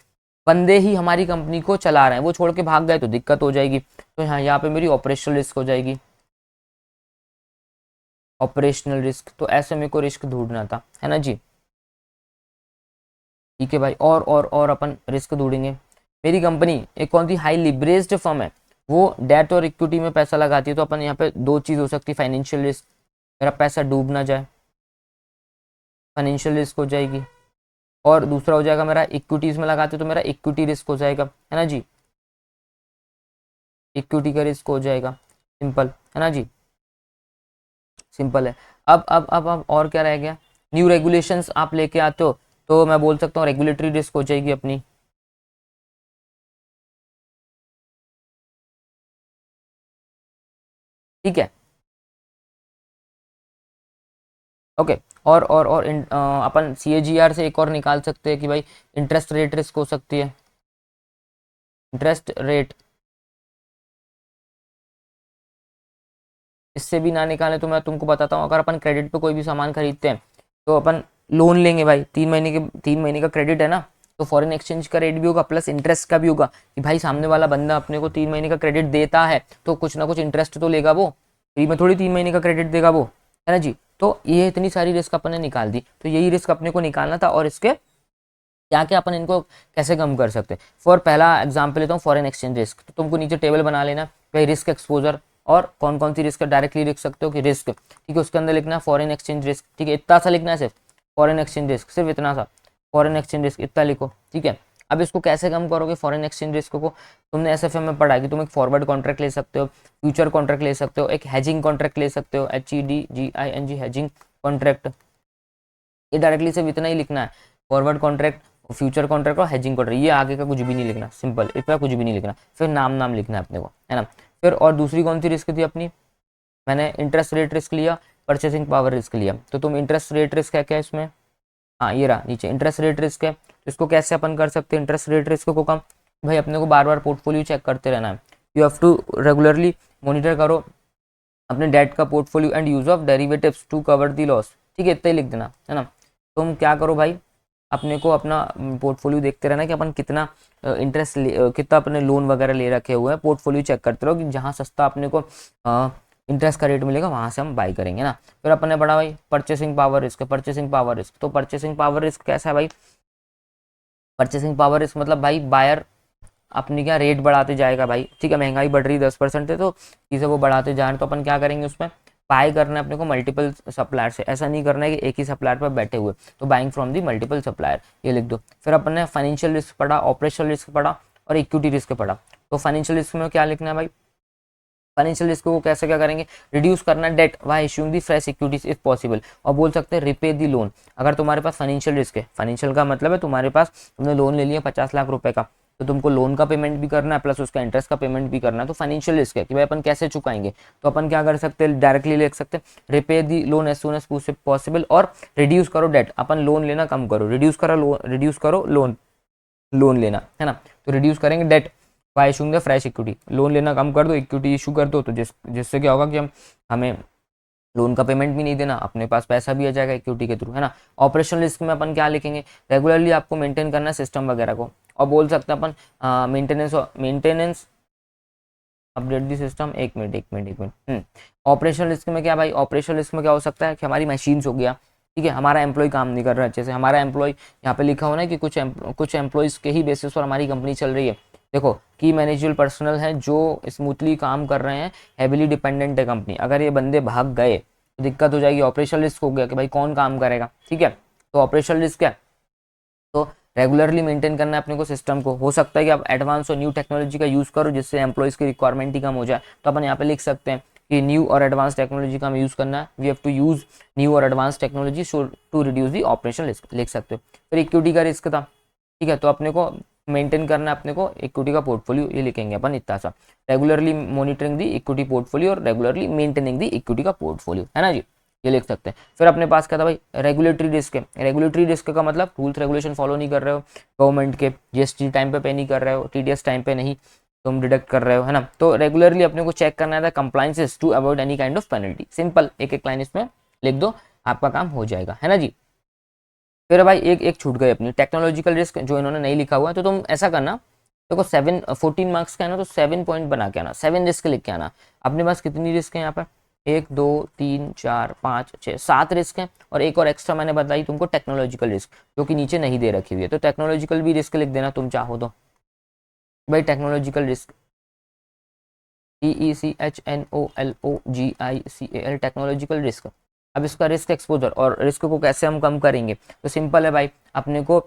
बंदे ही हमारी कंपनी को चला रहे हैं, वो छोड़ के भाग गए तो दिक्कत हो जाएगी, तो यहाँ पे मेरी ऑपरेशनल रिस्क हो जाएगी, ऑपरेशनल रिस्क, तो ऐसे मेरे को रिस्क ढूंढना था, है ना जी, ठीक है भाई। और अपन रिस्क ढूंढेंगे। मेरी कंपनी एक कौन सी हाई लिवरेज्ड फर्म है, वो डेट और इक्विटी में पैसा लगाती है, तो अपन यहाँ पे दो चीज़ हो सकती है, फाइनेंशियल रिस्क, मेरा पैसा डूब ना जाए, फाइनेंशियल रिस्क हो जाएगी, और दूसरा हो जाएगा मेरा इक्विटीज में लगाते तो मेरा इक्विटी रिस्क हो जाएगा, है ना जी, इक्विटी का रिस्क हो जाएगा, सिंपल है ना जी, सिंपल है। अब और क्या रह गया, न्यू रेगुलेशंस आप लेके आते हो तो मैं बोल सकता हूँ रेगुलेटरी रिस्क हो जाएगी अपनी, ठीक है, ओके। अपन CAGR से एक और निकाल सकते हैं कि भाई इंटरेस्ट रेट रिस्क हो सकती है, इंटरेस्ट रेट, इससे भी ना निकाले तो मैं तुमको बताता हूँ, अगर अपन क्रेडिट पे कोई भी सामान खरीदते हैं तो अपन लोन लेंगे भाई, 3 महीने का क्रेडिट है ना, तो फॉरेन एक्सचेंज का रेट भी होगा प्लस इंटरेस्ट का भी होगा कि भाई सामने वाला बंदा अपने को 3 महीने का क्रेडिट देता है तो कुछ ना कुछ इंटरेस्ट तो लेगा वो, फ्री में थोड़ी 3 महीने का क्रेडिट देगा वो, है ना जी। तो ये इतनी सारी रिस्क अपन ने निकाल दी, तो यही रिस्क अपने को निकालना था, और इसके क्या क्या अपन इनको कैसे कम कर सकते हैं। फॉर पहला एग्जाम्पल लेता हूँ फॉरेन एक्सचेंज रिस्क, तो तुमको नीचे टेबल बना लेना भाई रिस्क एक्सपोजर और कौन कौन सी रिस्क डायरेक्टली लिख सकते हो कि रिस्क, ठीक है, उसके अंदर लिखना फॉरेन एक्सचेंज रिस्क, ठीक है, इतना सा लिखना है सिर्फ, फॉरेन एक्सचेंज रिस्क सिर्फ इतना सा, फॉरेन एक्सचेंज रिस्क इतना लिखो, ठीक है। अब इसको कैसे कम करोगे फॉरेन एक्सचेंज रिस्क को, तुमने SFM में पढ़ा कि तुम एक फॉरवर्ड कॉन्ट्रैक्ट ले सकते हो, फ्यूचर कॉन्ट्रैक्ट ले सकते हो, एक हैजिंग कॉन्ट्रैक्ट ले सकते हो, HEDGING हैजिंग कॉन्ट्रैक्ट, ये डायरेक्टली सिर्फ इतना ही लिखना है, फॉरवर्ड कॉन्ट्रैक्ट, फ्यूचर कॉन्ट्रैक्ट और हेजिंग कॉन्ट्रैक्ट, ये आगे का कुछ भी नहीं लिखना, सिंपल इतना कुछ भी नहीं लिखना, फिर नाम नाम लिखना है अपने को, है ना। फिर और दूसरी कौन सी रिस्क थी अपनी, मैंने इंटरेस्ट रेट रिस्क लिया, परचेसिंग पावर रिस्क लिया, तो तुम इंटरेस्ट रेट रिस्क है क्या इसमें, हाँ ये रहा नीचे इंटरेस्ट रेट रिस्क है, तो इसको कैसे अपन कर सकते हैं इंटरेस्ट रेट रिस्क को कम, भाई अपने को बार बार पोर्टफोलियो चेक करते रहना है, you have to regularly monitor करो अपने डेट का portfolio and use of derivatives to cover the loss, ठीक है, इतना ही लिख देना, है ना। तुम क्या करो भाई, अपने को अपना पोर्टफोलियो देखते रहना कि अपन कितना इंटरेस्ट कितना अपने लोन वगैरह ले रखे हुए हैं, पोर्टफोलियो चेक करते रहो कि जहाँ सस्ता अपने को इंटरेस्ट का रेट मिलेगा वहाँ से हम बाई करेंगे ना। फिर अपन ने पढ़ा भाई purchasing power risk, purchasing power risk, तो परचेसिंग पावर रिस्क कैसा है भाई, परचेसिंग पावर रिस्क मतलब भाई बायर अपनी क्या रेट बढ़ाते जाएगा भाई, ठीक है, महंगाई बढ़ रही 10% है तो चीज़ें वो बढ़ाते जा रहे हैं, तो अपन क्या करेंगे उसमें बाय करना है अपने को मल्टीपल सप्लायर से, ऐसा नहीं करना है कि एक ही सप्लायर पर बैठे हुए, तो buying from the multiple supplier, ये लिख दो। फिर अपन ने फाइनेंशियल रिस्क पढ़ा, ऑपरेशनल रिस्क पढ़ा और इक्विटी रिस्क पढ़ा, तो फाइनेंशियल रिस्क में क्या लिखना है भाई, फाइनेंशियल रिस्क को कैसे क्या करेंगे, रिड्यूस करना that why issuing the fresh equities if possible, और बोल सकते हैं रिपे दी लोन। अगर तुम्हारे पास फाइनेंशियल रिस्क है, फाइनेंशियल का मतलब है तुम्हारे पास तुमने लोन ले लिया 50 लाख रुपए का, तो तुमको लोन का पेमेंट भी करना है प्लस उसका इंटरेस्ट का पेमेंट भी करना है, तो फाइनेंशियल रिस्क है कि भाई अपन कैसे चुकाएंगे, तो अपन क्या कर सकते हैं डायरेक्टली लिख सकते हैं repay the loan as soon as possible, और रिड्यूस करो डेट, अपन लोन लेना कम करो, रिड्यूस करो लोन लोन लेना, है ना, तो रिड्यूस करेंगे debt by issuing the fresh equity, loan लेना कम कर दो, इक्विटी इशू कर दो, तो जिससे क्या होगा कि हमें लोन का पेमेंट भी नहीं देना, अपने पास पैसा भी आ जाएगा इक्विटी के थ्रू, है ना। ऑपरेशनल रिस्क में अपन क्या लिखेंगे, रेगुलरली आपको मेंटेन करना है सिस्टम वगैरह को, और बोल सकते हैं अपन मेंटेनेंस अपडेट दी सिस्टम, एक मिनट। ऑपरेशनल रिस्क में क्या भाई, ऑपरेशनल रिस्क में क्या हो सकता है कि हमारी मशीन्स हो गया, ठीक है, हमारा एम्प्लॉय काम नहीं कर रहा अच्छे से, हमारा एम्प्लॉय यहाँ पे लिखा होना है कि कुछ एम्प्लॉयज़ के ही बेसिस पर हमारी कंपनी चल रही है, देखो की मैनेजरल पर्सनल है जो स्मूथली काम कर रहे हैं, हैविली डिपेंडेंट है कंपनी, अगर ये बंदे भाग गए तो दिक्कत हो जाएगी, ऑपरेशनल रिस्क हो गया कि भाई कौन काम करेगा, ठीक है, तो ऑपरेशनल रिस्क है, तो रेगुलरली मेंटेन करना है अपने को सिस्टम को, हो सकता है कि आप एडवांस और न्यू टेक्नोलॉजी का यूज़ करो जिससे एम्प्लॉयज़ की रिक्वायरमेंट ही कम हो जाए, तो अपन यहाँ पे लिख सकते हैं कि न्यू और एडवांस टेक्नोलॉजी का हमें यूज़ करना है, we have to use new और advance technology to reduce the operational risk, लिख सकते हो। फिर इक्विटी का रिस्क था, ठीक है, तो अपने को मेंटेन करना है अपने को इक्विटी का पोर्टफोलियो, ये लिखेंगे अपन इतना सा, रेगुलरली मॉनिटरिंग दी इक्विटी पोर्टफोलियो और रेगुलरली मेंटेनिंग दी इक्विटी का पोर्टफोलियो, है ना जी, ये लिख सकते हैं। फिर अपने पास क्या था भाई, रेगुलेटरी रिस्क है, रेगुलेटरी रिस्क का मतलब रूल्स रेगुलेशन फॉलो नहीं कर रहे हो गवर्नमेंट के, GST टाइम पे नहीं कर रहे हो, TDS टाइम पे नहीं तुम डिडक्ट कर रहे हो, है ना, तो रेगुलरली अपने को चेक करना है compliances to avoid any kind of penalty, simple एक एक लाइन इसमें लिख दो, आपका काम हो जाएगा, है ना जी। फिर भाई एक एक छूट गई अपनी टेक्नोलॉजिकल रिस्क, जो इन्होंने नहीं लिखा हुआ है, तो तुम ऐसा करना, देखो 14 मार्क्स का है ना, तो 7 पॉइंट बना के आना, 7 रिस्क लिख के आना। अपने पास कितनी रिस्क है यहाँ पर, 1 2 3 4 5 6 7 रिस्क हैं, और एक और एक्स्ट्रा मैंने बताई तुमको टेक्नोलॉजिकल रिस्क, जो कि नीचे नहीं दे रखी हुई है, तो टेक्नोलॉजिकल भी रिस्क लिख देना तुम चाहो तो, भाई technological risk TECHNOLOGICAL technological risk, अब इसका रिस्क एक्सपोजर और रिस्क को कैसे हम कम करेंगे, तो सिंपल है भाई, अपने को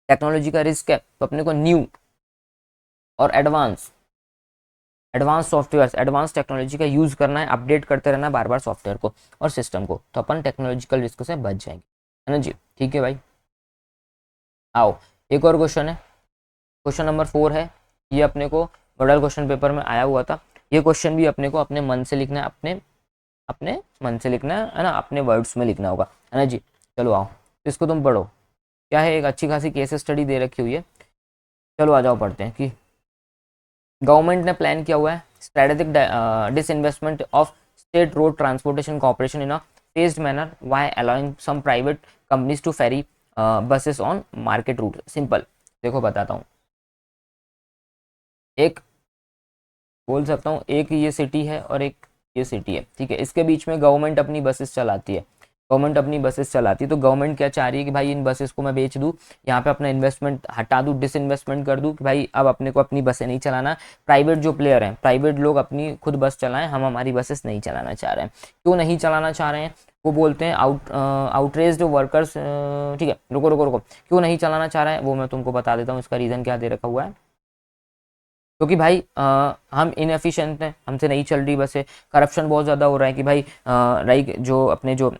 टेक्नोलॉजी का रिस्क है तो अपने को न्यू और एडवांस सॉफ्टवेयर, एडवांस टेक्नोलॉजी का यूज़ करना है, अपडेट करते रहना है बार बार सॉफ्टवेयर को और सिस्टम को, तो अपन टेक्नोलॉजिकल रिस्क से बच जाएंगे, है ना जी। ठीक है भाई, आओ एक और क्वेश्चन है, क्वेश्चन नंबर 4 है, ये अपने को मॉडल क्वेश्चन पेपर में आया हुआ था। ये क्वेश्चन भी अपने को अपने मन से लिखना है, अपने अपने मन से लिखना है ना, अपने वर्ड्स में लिखना होगा, है ना जी। चलो आओ, तो इसको तुम पढ़ो, क्या है, एक अच्छी खासी केस स्टडी दे रखी हुई है। चलो आ जाओ पढ़ते हैं कि गवर्नमेंट ने प्लान किया हुआ है strategic disinvestment of state road transportation corporation in a phased manner why allowing some private companies to ferry buses on market route. Simple, देखो बताता हूँ, एक बोल सकता हूँ, एक ये सिटी है और एक ये सिटी है, ठीक है, इसके बीच में गवर्नमेंट अपनी बसेस चलाती है, गवर्नमेंट अपनी बसेस चलाती है, तो गवर्नमेंट क्या चाह रही है कि भाई इन बसेस को मैं बेच दूँ, यहाँ पे अपना इन्वेस्टमेंट हटा दूँ, डिसइन्वेस्टमेंट कर दूँ कि भाई अब अपने को अपनी बसें नहीं चलाना, प्राइवेट जो प्लेयर हैं, प्राइवेट लोग अपनी खुद बस चलाएं, हम हमारी बसेस नहीं चलाना चाह रहे हैं। क्यों नहीं चलाना चाह रहे हैं, वो बोलते हैं आउटरेज्ड वर्कर्स, ठीक है, रुको रुको रुको, क्यों नहीं चलाना चाह रहे हैं वो मैं तुमको बता देता हूँ, इसका रीज़न क्या दे रखा हुआ है। क्योंकि भाई हम इनएफिशिएंट हैं, हमसे नहीं चल रही बसें, करप्शन बहुत ज़्यादा हो रहा है कि भाई लाइक जो अपने जो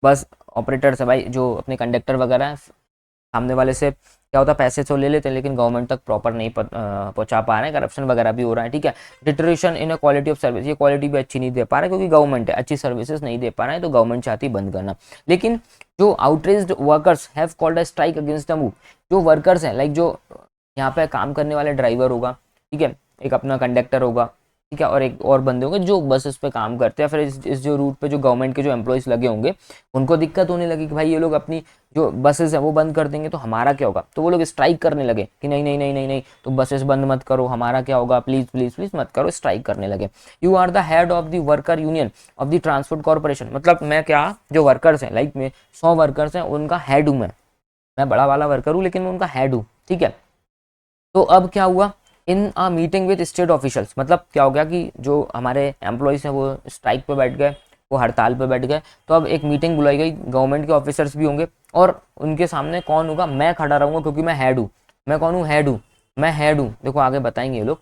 बस ऑपरेटर्स है भाई, जो अपने कंडक्टर वगैरह हैं, सामने वाले से क्या होता है, पैसे तो ले लेते हैं लेकिन गवर्नमेंट तक प्रॉपर नहीं पहुंचा पा रहे हैं, करप्शन वगैरह भी हो रहा है, ठीक है। डिटरेशन इन अ क्वालिटी ऑफ सर्विस, ये क्वालिटी भी अच्छी नहीं दे पा रहा है क्योंकि गवर्नमेंट है, अच्छी सर्विसेज नहीं दे पा रहा है, तो गवर्नमेंट चाहती है बंद करना। लेकिन जो outraged workers have called a strike against the move, जो वर्कर्स हैं लाइक जो यहाँ पे काम करने वाले ड्राइवर होगा, ठीक है, एक अपना कंडक्टर होगा, ठीक है, और एक और बंदे होंगे जो बसेस पे काम करते हैं, फिर इस जो रूट पे जो गवर्नमेंट के जो एम्प्लॉयज़ लगे होंगे उनको दिक्कत होने लगी कि भाई ये लोग अपनी जो बसेस हैं वो बंद कर देंगे तो हमारा क्या होगा, तो वो लोग स्ट्राइक करने लगे कि नहीं नहीं नहीं नहीं नहीं, तो बसेस बंद मत करो, हमारा क्या होगा, प्लीज़ प्लीज़ प्लीज़ मत करो, स्ट्राइक करने लगे। You are the head of the worker union of the transport corporation, मतलब मैं क्या, जो वर्कर्स हैं लाइक में 100 वर्कर्स हैं उनका हेड हूँ मैं बड़ा वाला वर्कर हूँ लेकिन मैं उनका हेड हूँ, ठीक है। तो अब क्या हुआ, in a meeting with state officials, मतलब क्या हो गया कि जो हमारे एम्प्लॉयज़ हैं वो स्ट्राइक पे बैठ गए, वो हड़ताल पे बैठ गए, तो अब एक मीटिंग बुलाई गई, गवर्नमेंट के ऑफिसर्स भी होंगे और उनके सामने कौन होगा, मैं खड़ा रहूँगा क्योंकि मैं हेड हूँ। मैं कौन हूँ, हेड हूँ, मैं हेड हूँ, देखो आगे बताएंगे ये लोग,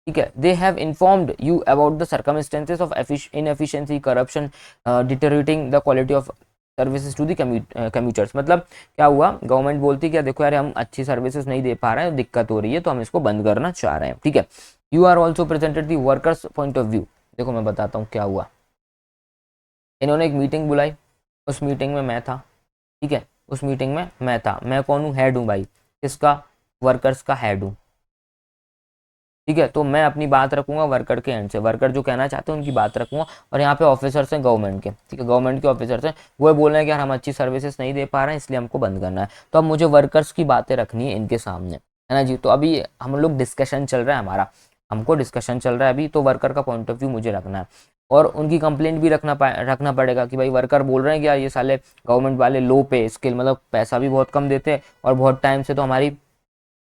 ठीक है। They have informed you about the circumstances of inefficiency, corruption, deteriorating the quality of services to the commuters, मतलब क्या हुआ, गवर्नमेंट बोलती क्या, देखो यार हम अच्छी सर्विसेज नहीं दे पा रहे हैं, दिक्कत हो रही है, तो हम इसको बंद करना चाह रहे हैं, ठीक है। You are also presented the workers point of view, देखो मैं बताता हूँ क्या हुआ, इन्होंने एक मीटिंग बुलाई, उस मीटिंग में मैं था, ठीक है, उस मीटिंग में मैं था, मैं कौन हूँ, हेड हूँ भाई, किसका, वर्कर्स का हेड हूँ, ठीक है। तो मैं अपनी बात रखूंगा वर्कर के एंड से, वर्कर जो कहना चाहते हैं उनकी बात रखूंगा, और यहाँ पे ऑफिसर्स हैं गवर्नमेंट के, ठीक है, गवर्नमेंट के ऑफिसर्स हैं, वो बोल रहे हैं कि यार हम अच्छी सर्विसेज नहीं दे पा रहे हैं इसलिए हमको बंद करना है, तो अब मुझे वर्कर्स की बातें रखनी है इनके सामने, है ना जी। तो अभी हम लोग डिस्कशन चल रहा है हमारा, हमको डिस्कशन चल रहा है अभी, तो वर्कर का पॉइंट ऑफ व्यू मुझे रखना है और उनकी कंप्लेंट भी रखना पड़ेगा कि भाई वर्कर बोल रहे हैं कि यार ये साले गवर्नमेंट वाले लो पे स्केल, मतलब पैसा भी बहुत कम देते हैं और बहुत टाइम से तो हमारी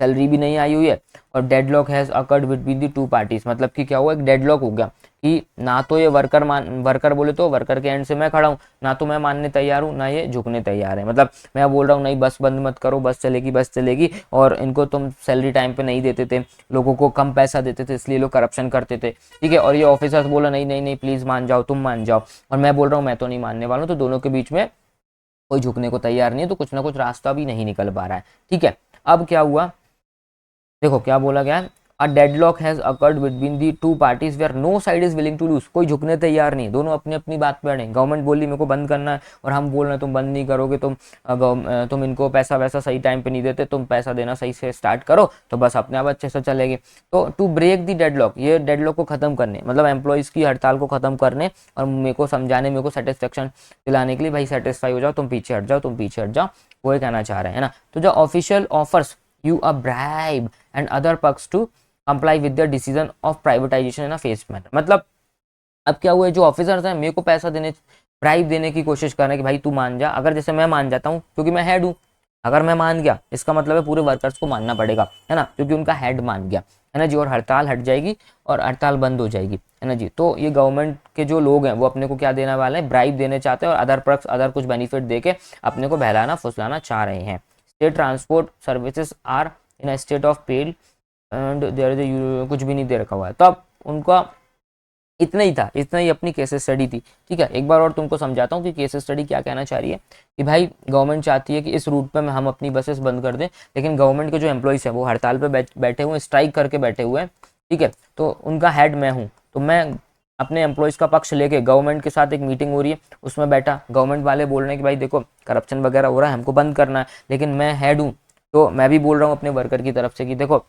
सैलरी भी नहीं आई हुई है, और deadlock has occurred between the two parties, मतलब कि क्या हुआ, एक डेडलॉक हो गया कि ना तो ये वर्कर बोले तो वर्कर के एंड से मैं खड़ा हूँ, ना तो मैं मानने तैयार हूँ ना ये झुकने तैयार है, मतलब मैं बोल रहा हूँ नहीं बस बंद मत करो, बस चलेगी बस चलेगी, और इनको तुम सैलरी टाइम पे नहीं देते थे, लोगों को कम पैसा देते थे इसलिए लोग करप्शन करते थे, ठीक है, और ये ऑफिसर्स बोला नहीं नहीं नहीं प्लीज़ मान जाओ, तुम मान जाओ, और मैं बोल रहा हूँ मैं तो नहीं मानने वाला हूँ, तो दोनों के बीच में कोई झुकने को तैयार नहीं है, तो कुछ ना कुछ रास्ता भी नहीं निकल पा रहा है, ठीक है। अब क्या हुआ, देखो क्या बोला गया है, a deadlock has occurred between the two parties where no side is willing to lose, कोई झुकने तैयार नहीं, दोनों अपनी अपनी बात पे अड़े, गवर्नमेंट बोली मेरे को बंद करना है और हम बोल रहे हैं तुम बंद नहीं करोगे, तुम इनको पैसा वैसा सही टाइम पे नहीं देते, तुम पैसा देना सही से स्टार्ट करो तो बस अपने आप अच्छे से चलेगी। तो टू ब्रेक दी डेडलॉक, ये डेडलॉक को खत्म करने, मतलब एम्प्लॉयज़ की हड़ताल को खत्म करने और मेरे को समझाने, मेरे को सेटिस्फेक्शन दिलाने के लिए, भाई सेटिस्फाई हो जाओ, तुम पीछे हट जाओ, तुम पीछे हट जाओ, वो ये कहना चाह रहे हैं ना। तो जो official offers you a bribe and other perks to comply with the decision of privatization in a phased manner, मतलब अब क्या हुआ है, जो ऑफिसर्स हैं मेरे को पैसा देने, ब्राइब देने की कोशिश कर रहे हैं कि भाई तू मान जा, अगर जैसे मैं मान जाता हूँ क्योंकि मैं हेड हूँ, अगर मैं मान गया इसका मतलब है पूरे वर्कर्स को मानना पड़ेगा, है ना, क्योंकि उनका हेड मान गया, है ना जी, और हड़ताल हट जाएगी और हड़ताल बंद हो जाएगी, है ना जी। तो ये गवर्नमेंट के जो लोग हैं वो अपने को क्या देने वाले हैं, ब्राइब देने चाहते हैं और अदर पर्क्स, अदर कुछ बेनिफिट देके अपने को बहलाना फुसलाना चाह रहे हैं। State transport services are in a state of pale and there is कुछ भी नहीं दे रखा हुआ है। तो अब उनका इतना ही था, इतना ही अपनी केस स्टडी थी, ठीक है। एक बार और तुमको समझाता हूँ कि केस स्टडी क्या कहना चाह रही है, कि भाई गवर्नमेंट चाहती है कि इस रूट पे हम अपनी बसेस बंद कर दें, लेकिन गवर्नमेंट के जो एम्प्लॉयज़ हैं वो हड़ताल पे बैठे हुए हैं, स्ट्राइक करके बैठे हुए हैं, ठीक है। तो उनका हेड मैं हूँ, तो मैं अपने एम्प्लॉयज़ का पक्ष लेके गवर्नमेंट के साथ एक मीटिंग हो रही है, उसमें बैठा, गवर्नमेंट वाले बोल रहे हैं कि भाई देखो करप्शन वगैरह हो रहा है, हमको बंद करना है, लेकिन मैं हेड हूँ, तो मैं भी बोल रहा हूँ अपने वर्कर की तरफ से कि देखो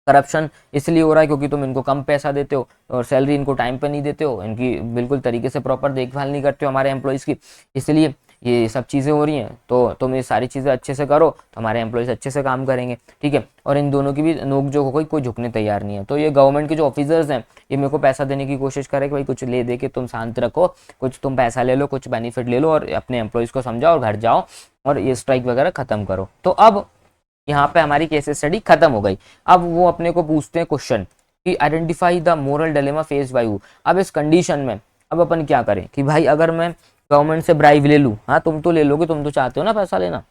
करप्शन इसलिए हो रहा है क्योंकि तुम इनको कम पैसा देते हो और सैलरी इनको टाइम पे नहीं देते हो, इनकी बिल्कुल तरीके से प्रॉपर देखभाल नहीं करते हो हमारे एम्प्लॉयज़ की, इसलिए ये सब चीज़ें हो रही हैं। तो तुम ये सारी चीज़ें अच्छे से करो तो हमारे एम्प्लॉयज़ अच्छे से काम करेंगे, ठीक है। और इन दोनों की भी नोक जो हो गई, कोई झुकने तैयार नहीं है। तो ये गवर्नमेंट के जो ऑफिसर्स हैं ये मेरे को पैसा देने की कोशिश करे कि भाई कुछ ले दे के तुम शांत रखो, कुछ तुम पैसा ले लो, कुछ बेनिफिट ले लो और अपने एम्प्लॉयज़ को समझाओ और घर जाओ और ये स्ट्राइक वगैरह ख़त्म करो। तो अब यहाँ पे हमारी केस स्टडी खत्म हो गई। अब वो अपने को पूछते हैं क्वेश्चन कि identify the moral dilemma face by you. अब इस कंडीशन में अब अपन क्या करें कि भाई अगर मैं गवर्नमेंट से ब्राइब ले लूँ, हाँ तुम तो ले लोगे, तुम तो चाहते हो ना पैसा लेना,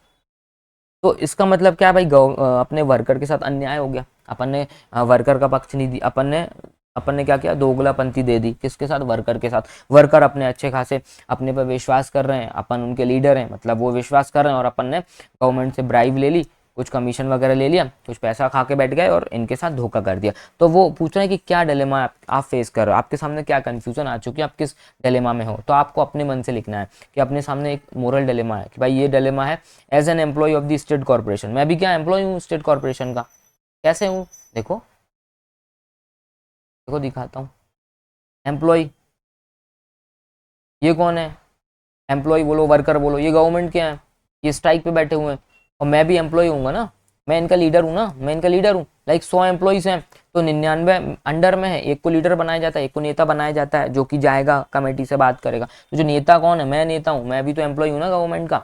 तो इसका मतलब क्या भाई अपने वर्कर के साथ अन्याय हो गया, अपन ने वर्कर का पक्ष नहीं दिया, अपन ने क्या किया, दोगलापंथी दे दी, किसके साथ, वर्कर के साथ। वर्कर अपने अच्छे खासे अपने पर विश्वास कर रहे हैं, अपन उनके लीडर हैं, मतलब वो विश्वास कर रहे हैं और अपन ने गवर्नमेंट से ब्राइब ले ली, कुछ कमीशन वगैरह ले लिया, कुछ पैसा खा के बैठ गए और इनके साथ धोखा कर दिया। तो वो पूछ रहे हैं कि क्या डिलेमा आप फेस कर रहे हो, आपके सामने क्या कंफ्यूजन आ चुकी है, आप किस डिलेमा में हो। तो आपको अपने मन से लिखना है कि अपने सामने एक मोरल डिलेमा है कि भाई ये डिलेमा है as an employ of the state corporation. मैं भी क्या एम्प्लॉय हूँ स्टेट कॉर्पोरेशन का, कैसे हूँ, देखो देखो दिखाता हूँ। एम्प्लॉय, ये कौन है, एम्प्लॉय बोलो वर्कर बोलो, ये गवर्नमेंट के हैं, ये स्ट्राइक पे बैठे हुए हैं और मैं भी एम्प्लॉय हूँ ना, मैं इनका लीडर हूँ ना, मैं इनका लीडर हूँ। लाइक 100 एम्प्लॉयज़ हैं तो 99 अंडर में है, एक को लीडर बनाया जाता है, एक को नेता बनाया जाता है जो कि जाएगा कमेटी से बात करेगा। तो जो नेता कौन है, मैं नेता हूँ, मैं भी तो एम्प्लॉय हूँ ना गवर्नमेंट का,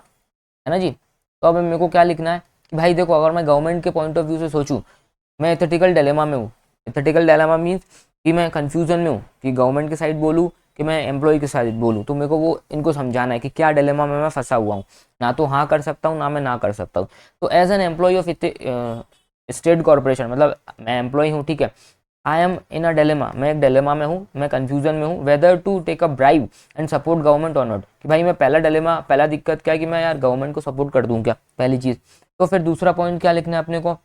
है ना जी। तो अब मेरे को क्या लिखना है कि भाई देखो अगर मैं गवर्नमेंट के पॉइंट ऑफ व्यू से सोचूं, मैं एथिकल डिलेमा में हूँ। एथिकल डिलेमा मीन्स कि मैं कंफ्यूजन में हूँ कि गवर्नमेंट के साइड बोलूँ कि मैं एम्प्लॉय के साइड बोलूँ। तो मेरे को वो इनको समझाना है कि क्या डिलेमा में मैं फंसा हुआ हूँ, ना तो हाँ कर सकता हूँ ना मैं ना कर सकता हूँ। तो as an employ of state corporation, मतलब मैं एम्प्लॉय हूँ, ठीक है, I am in a dilemma, मैं एक डिलेमा में हूँ, मैं कंफ्यूजन में हूँ, whether to take a bribe and support government और नॉट। कि भाई मैं पहला डिलेमा, पहला दिक्कत क्या है कि मैं यार गवर्नमेंट को सपोर्ट कर दूँ क्या, पहली चीज़। तो फिर दूसरा पॉइंट क्या लिखना है अपने को,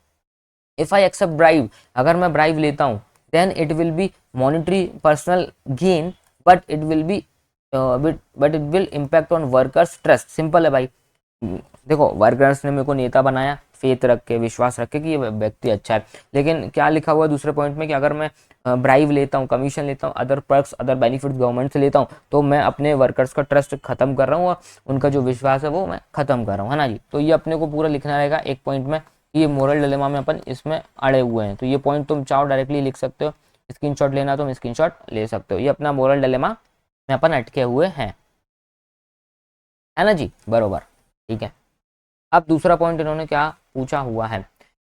इफ आई एक्सेप्ट ब्राइब, अगर मैं ब्राइब लेता हूँ, then it will be monetary personal gain but it will be but it will impact on workers trust. Simple है भाई, देखो वर्कर्स ने मेरे को नेता बनाया फेथ रख के, विश्वास रख के कि ये व्यक्ति अच्छा है, लेकिन क्या लिखा हुआ है दूसरे पॉइंट में कि अगर मैं ब्राइव लेता हूँ, कमीशन लेता हूँ, other perks other benefit government से लेता हूँ, तो मैं अपने वर्कर्स का ट्रस्ट खत्म कर रहा हूँ और उनका जो विश्वास है वो मैं खत्म कर रहा हूँ, है ना जी। तो ये अपने को पूरा लिखना रहेगा एक पॉइंट में, ये मोरल डिलेमा में अपन इसमें अड़े हुए हैं। तो ये पॉइंट तुम चाहो डायरेक्टली लिख सकते हो, स्क्रीनशॉट लेना तुम स्क्रीनशॉट ले सकते हो, ये अपना मोरल डिलेमा में अपन अटके हुए हैं, है ना जी, बरोबर, ठीक है। अब दूसरा पॉइंट इन्होंने क्या पूछा हुआ है,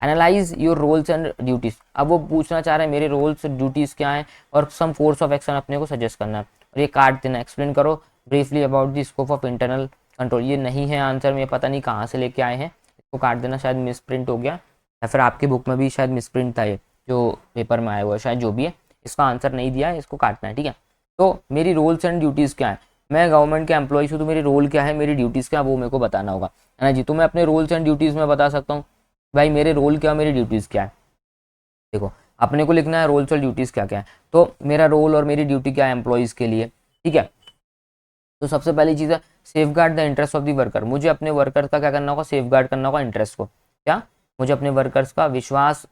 analyse your roles and duties. अब वो पूछना चाह रहे हैं मेरे रोल्स ड्यूटीज क्या हैं और सम कोर्स ऑफ एक्शन अपने को सजेस्ट करना है और ये काट देना, एक्सप्लेन करो briefly about the scope of internal control. ये नहीं है आंसर में, पता नहीं कहाँ से लेके आए हैं, इसको काट देना, शायद मिस प्रिंट हो गया या फिर आपकी बुक में भी शायद मिस प्रिंट था, ये जो पेपर में आया हुआ है शायद, जो भी है इसका आंसर नहीं दिया है, इसको काटना है, ठीक है। तो मेरी रोल्स एंड ड्यूटीज़ क्या है, मैं गवर्नमेंट के एम्प्लॉइज हूँ तो मेरी रोल क्या है, मेरी ड्यूटीज़ क्या, वो मेरे को बताना होगा, है ना जी। तो मैं अपने रोल्स एंड ड्यूटीज़ में बता सकता हूँ भाई मेरे रोल क्या, मेरी ड्यूटीज़ क्या है। देखो अपने को लिखना है रोल्स और ड्यूटीज़ क्या क्या है, तो मेरा रोल और मेरी ड्यूटी क्या है एम्प्लॉइज़ के लिए, ठीक है। तो सबसे पहली चीज़ है safe guard the interest of the worker, मुझे अपने वर्कर्स का क्या करना होगा, सेफ गार्ड करना होगा इंटरेस्ट को, क्या, मुझे अपने वर्कर्स का विश्वास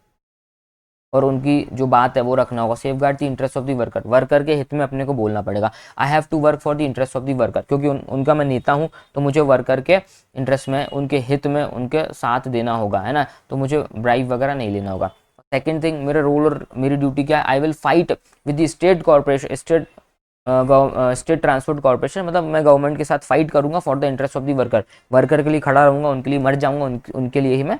और उनकी जो बात है वो रखना होगा। Safeguard the interest of the worker, worker के हित में अपने को बोलना पड़ेगा। I have to work for the interest of the worker, क्योंकि उनका मैं नेता हूँ तो मुझे वर्कर के इंटरेस्ट में, उनके हित में उनके साथ देना होगा, है ना। तो मुझे ब्राइब वगैरह नहीं लेना होगा। सेकेंड थिंग, मेरा रोल और मेरी ड्यूटी क्या है, I will fight with the state corporation, state state transport corporation, मतलब मैं गवर्नमेंट के साथ फाइट करूंगा for the interest of the worker, worker के लिए खड़ा रहूंगा, उनके लिए मर जाऊंगा, उनके लिए ही मैं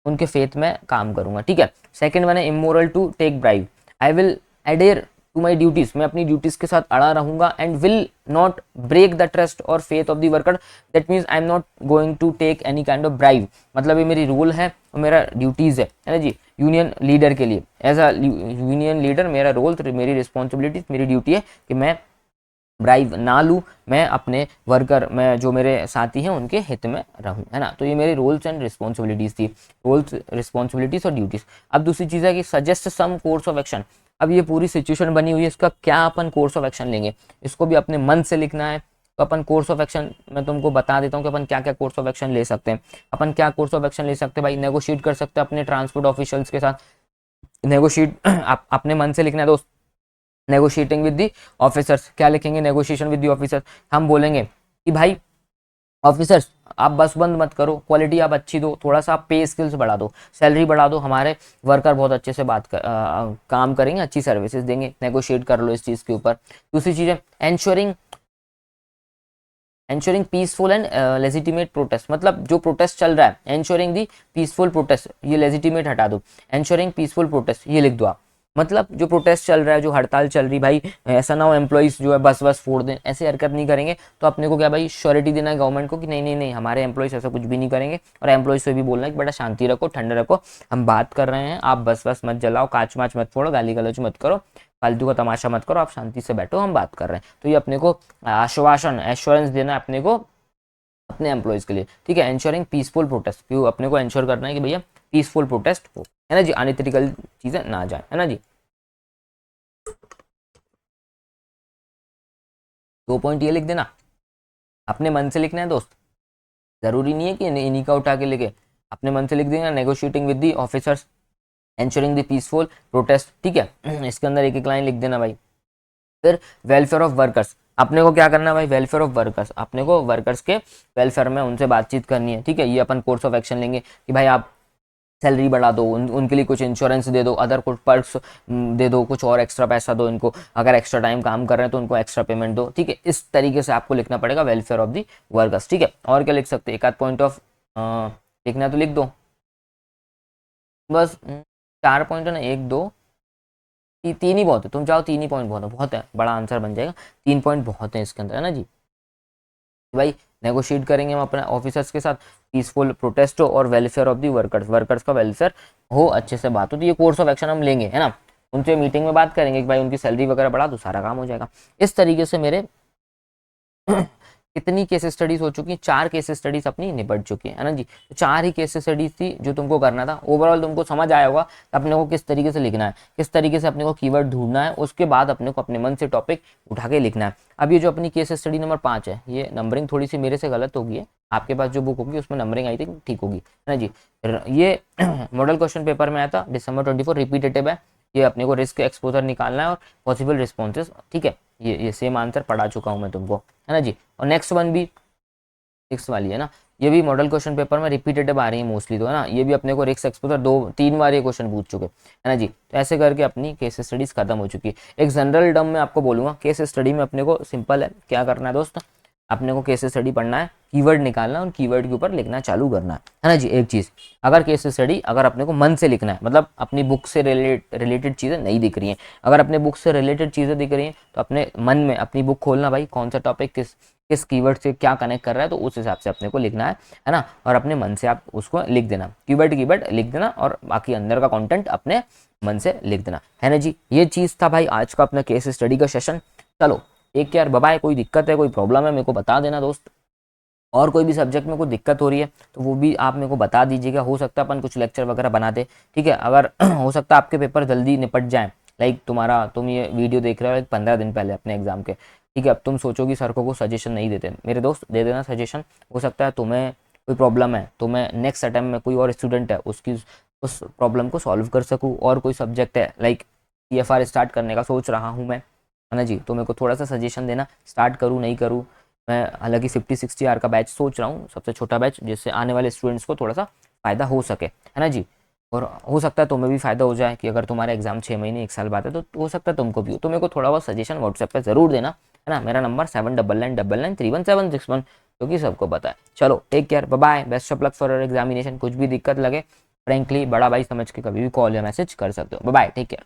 उनके फेथ में काम करूंगा, ठीक है। सेकंड वन है immoral to take bribe, I will adhere to my duties, मैं अपनी ड्यूटीज के साथ अड़ा रहूंगा, and will not break the trust और faith of the worker, that means I am not going to take any kind of bribe, मतलब ये मेरी रूल है और मेरा ड्यूटीज है ना जी, यूनियन लीडर के लिए, एज अ यूनियन लीडर मेरा रोल, मेरी रिस्पॉन्सिबिलिटीज, मेरी ड्यूटी है कि मैं ब्राइब ना लूँ, मैं अपने वर्कर, मैं जो मेरे साथी हैं उनके हित में रहूँ, है ना। तो ये मेरे रोल्स एंड रिस्पॉन्सिबिलिटीज़ थी, रोल्स रिस्पॉन्सिबिलिटीज़ और ड्यूटीज़। अब दूसरी चीज़ है कि suggest some course of action, अब ये पूरी सिचुएशन बनी हुई है, इसका क्या अपन कोर्स ऑफ एक्शन लेंगे, इसको भी अपने मन से लिखना है। तो अपन कोर्स ऑफ एक्शन मैं तुमको बता देता हूँ कि अपन क्या क्या कोर्स ऑफ एक्शन ले सकते हैं। अपन क्या कोर्स ऑफ एक्शन ले सकते हैं भाई, नेगोशिएट कर सकते हैं अपने ट्रांसपोर्ट ऑफिशियल्स के साथ, नेगोशिएट अपने मन से लिखना है दोस्त। नेगोशिएटिंग विद दी ऑफिसर्स, क्या लिखेंगे, नेगोशिएशन विद दी ऑफिसर्स, हम बोलेंगे कि भाई ऑफिसर्स आप बस बंद मत करो, क्वालिटी आप अच्छी दो, थोड़ा सा आप पे स्किल्स बढ़ा दो, सैलरी बढ़ा दो, हमारे वर्कर बहुत अच्छे से काम करेंगे, अच्छी सर्विसेज देंगे, नेगोशिएट कर लो इस चीज़ के ऊपर। दूसरी चीज़ है ensuring peaceful and legitimate protest, मतलब जो प्रोटेस्ट चल रहा है, एंश्योरिंग दी पीसफुल प्रोटेस्ट, ये लेजिटिमेट हटा दो, एंश्योरिंग पीसफुल प्रोटेस्ट ये लिख दो आप, मतलब जो प्रोटेस्ट चल रहा है, जो हड़ताल चल रही भाई, ऐसा ना हो एम्प्लॉइज जो है बस फोड़ दें, ऐसे हरकत नहीं करेंगे। तो अपने को क्या भाई श्योरिटी देना है गवर्नमेंट को कि नहीं नहीं नहीं हमारे एम्प्लॉइज ऐसा कुछ भी नहीं करेंगे, और एम्प्लॉइज से भी बोलना है कि बड़ा शांति रखो, ठंडे रखो, हम बात कर रहे हैं, आप बस मत जलाओ, कांच माच मत फोड़ो, गाली गलौज मत करो, फालतू का तमाशा मत करो, आप शांति से बैठो, हम बात कर रहे हैं। तो ये अपने को आश्वासन एश्योरेंस देना है अपने को अपने एम्प्लॉइज के लिए, ठीक है। एंश्योरिंग पीसफुल प्रोटेस्ट, क्यों अपने को एंश्योर करना है कि भैया पीसफुल प्रोटेस्ट हो, है ना जी, अनइथिकल चीजें ना जाए, है ना जी। 2 पॉइंट ये लिख देना, अपने मन से लिखना है दोस्त, जरूरी नहीं है कि इन्हीं का उठा के लिखे, अपने मन से लिख देना। Negotiating with the officers, ensuring the peaceful protest, ठीक है। इसके अंदर एक एक लाइन लिख देना भाई। फिर वेलफेयर ऑफ वर्कर्स, अपने को क्या करना है भाई, वेलफेयर ऑफ वर्कर्स, अपने को वर्कर्स के वेलफेयर में उनसे बातचीत करनी है, ठीक है। ये अपन कोर्स ऑफ एक्शन लेंगे कि भाई आप सैलरी बढ़ा दो, उनके लिए कुछ इंश्योरेंस दे दो, अदर कुछ पर्क्स दे दो, कुछ और एक्स्ट्रा पैसा दो इनको, अगर एक्स्ट्रा टाइम काम कर रहे हैं तो उनको एक्स्ट्रा पेमेंट दो, ठीक है। इस तरीके से आपको लिखना पड़ेगा वेलफेयर ऑफ दी वर्कर्स, ठीक है। और क्या लिख सकते हैं, एक आध पॉइंट ऑफ लिखना है तो लिख दो, बस 4 पॉइंट है ना, 1 2 तीन ही बहुत है, तुम चाहो 3 ही पॉइंट बहुत है, बड़ा आंसर बन जाएगा, 3 पॉइंट बहुत है इसके अंदर, है ना जी। भाई नेगोशिएट करेंगे हम अपने ऑफिसर्स के साथ, पीसफुल प्रोटेस्ट हो और welfare of the workers, workers का वेलफेयर हो, अच्छे से बात हो, तो ये कोर्स ऑफ एक्शन हम लेंगे, है ना। उनसे मीटिंग में बात करेंगे कि भाई उनकी सैलरी वगैरह बढ़ा दो, सारा काम हो जाएगा। इस तरीके से मेरे कितनी केस स्टडीज हो चुकी हैं, 4 केस स्टडीज अपनी निपट चुकी है ना जी। तो 4 ही केस स्टडीज थी जो तुमको करना था। ओवरऑल तुमको समझ आया होगा अपने को किस तरीके से लिखना है, किस तरीके से अपने को कीवर्ड ढूंढना है, उसके बाद अपने को अपने मन से टॉपिक उठा के लिखना है। अब ये जो अपनी केस स्टडी नंबर 5 है, ये नंबरिंग थोड़ी सी मेरे से गलत होगी है, आपके पास जो बुक होगी उसमें नंबरिंग आई थिंक ठीक होगी, है ना जी। ये मॉडल क्वेश्चन पेपर में आया था December 24, रिपीटेटिव है, ये अपने को रिस्क एक्सपोजर निकालना है और पॉसिबल रिस्पॉन्सेज, ठीक है। ये सेम आंसर पढ़ा चुका हूँ मैं तुमको, है ना जी। और नेक्स्ट वन भी 6 वाली है ना, ये भी मॉडल क्वेश्चन पेपर में रिपीटेटिव आ रही है मोस्टली, तो है ना, ये भी अपने को रिस्क एक्सपोजर 2-3 बार ये क्वेश्चन पूछ चुके, है ना जी। तो ऐसे करके अपनी केस स्टडीज खत्म हो चुकी है। एक जनरल टर्म में आपको बोलूंगा, केस स्टडी में अपने को सिंपल है, क्या करना है दोस्त, अपने को केस स्टडी पढ़ना है, कीवर्ड निकालना है और कीवर्ड के ऊपर लिखना चालू करना है ना जी। एक चीज, अगर केस स्टडी अगर अपने को मन से लिखना है, मतलब अपनी बुक से रिलेटेड चीजें नहीं दिख रही हैं, अगर अपने बुक से रिलेटेड चीजें दिख रही हैं तो अपने मन में अपनी बुक खोलना भाई, कौन सा टॉपिक किस किस कीवर्ड से क्या कनेक्ट कर रहा है, तो उस हिसाब से अपने को लिखना है ना। और अपने मन से आप उसको लिख देना, कीवर्ड लिख देना, और बाकी अंदर का कंटेंट अपने मन से लिख देना, है ना जी। ये चीज था भाई आज का अपना केस स्टडी का सेशन। चलो एक यार बाय, कोई दिक्कत है, कोई प्रॉब्लम है, मेरे को बता देना दोस्त। और कोई भी सब्जेक्ट में कोई दिक्कत हो रही है तो वो भी आप मेरे को बता दीजिएगा, हो सकता है अपन कुछ लेक्चर वगैरह बना दे, ठीक है। अगर हो सकता है आपके पेपर जल्दी निपट जाए, लाइक तुम ये वीडियो देख रहे हो 15 दिन पहले अपने एग्जाम के, ठीक है। अब तुम सोचो कि सर को सजेशन नहीं देते, मेरे दोस्त दे देना सजेशन, हो सकता है तुम्हें कोई प्रॉब्लम है तो मैं नेक्स्ट अटेम्प्ट में कोई और स्टूडेंट है उसकी उस प्रॉब्लम को सॉल्व कर सकूँ। और कोई सब्जेक्ट है लाइक CFR स्टार्ट करने का सोच रहा हूँ मैं, है ना जी, तो मेरे को थोड़ा सा सजेशन देना, स्टार्ट करूँ नहीं करूँ। मैं हालांकि 50-60 आवर का बैच सोच रहा हूँ, सबसे छोटा बैच, जिससे आने वाले स्टूडेंट्स को थोड़ा सा फायदा हो सके, है ना जी। और हो सकता है तुम्हें भी फायदा हो जाए कि अगर तुम्हारा एग्जाम 6 महीने 1 साल बाद है तो हो सकता है तुमको भी हो। तो मेरे को थोड़ा बहुत सजेशन व्हाट्सएप पे जरूर देना, है ना। मेरा नंबर 7999931761, जो कि सबको पता है। चलो take care, bye bye, best of luck for your examination. कुछ भी दिक्कत लगे फ्रेंकली बड़ा भाई समझ के कभी भी कॉल या मैसेज कर सकते हो। Bye bye, take care.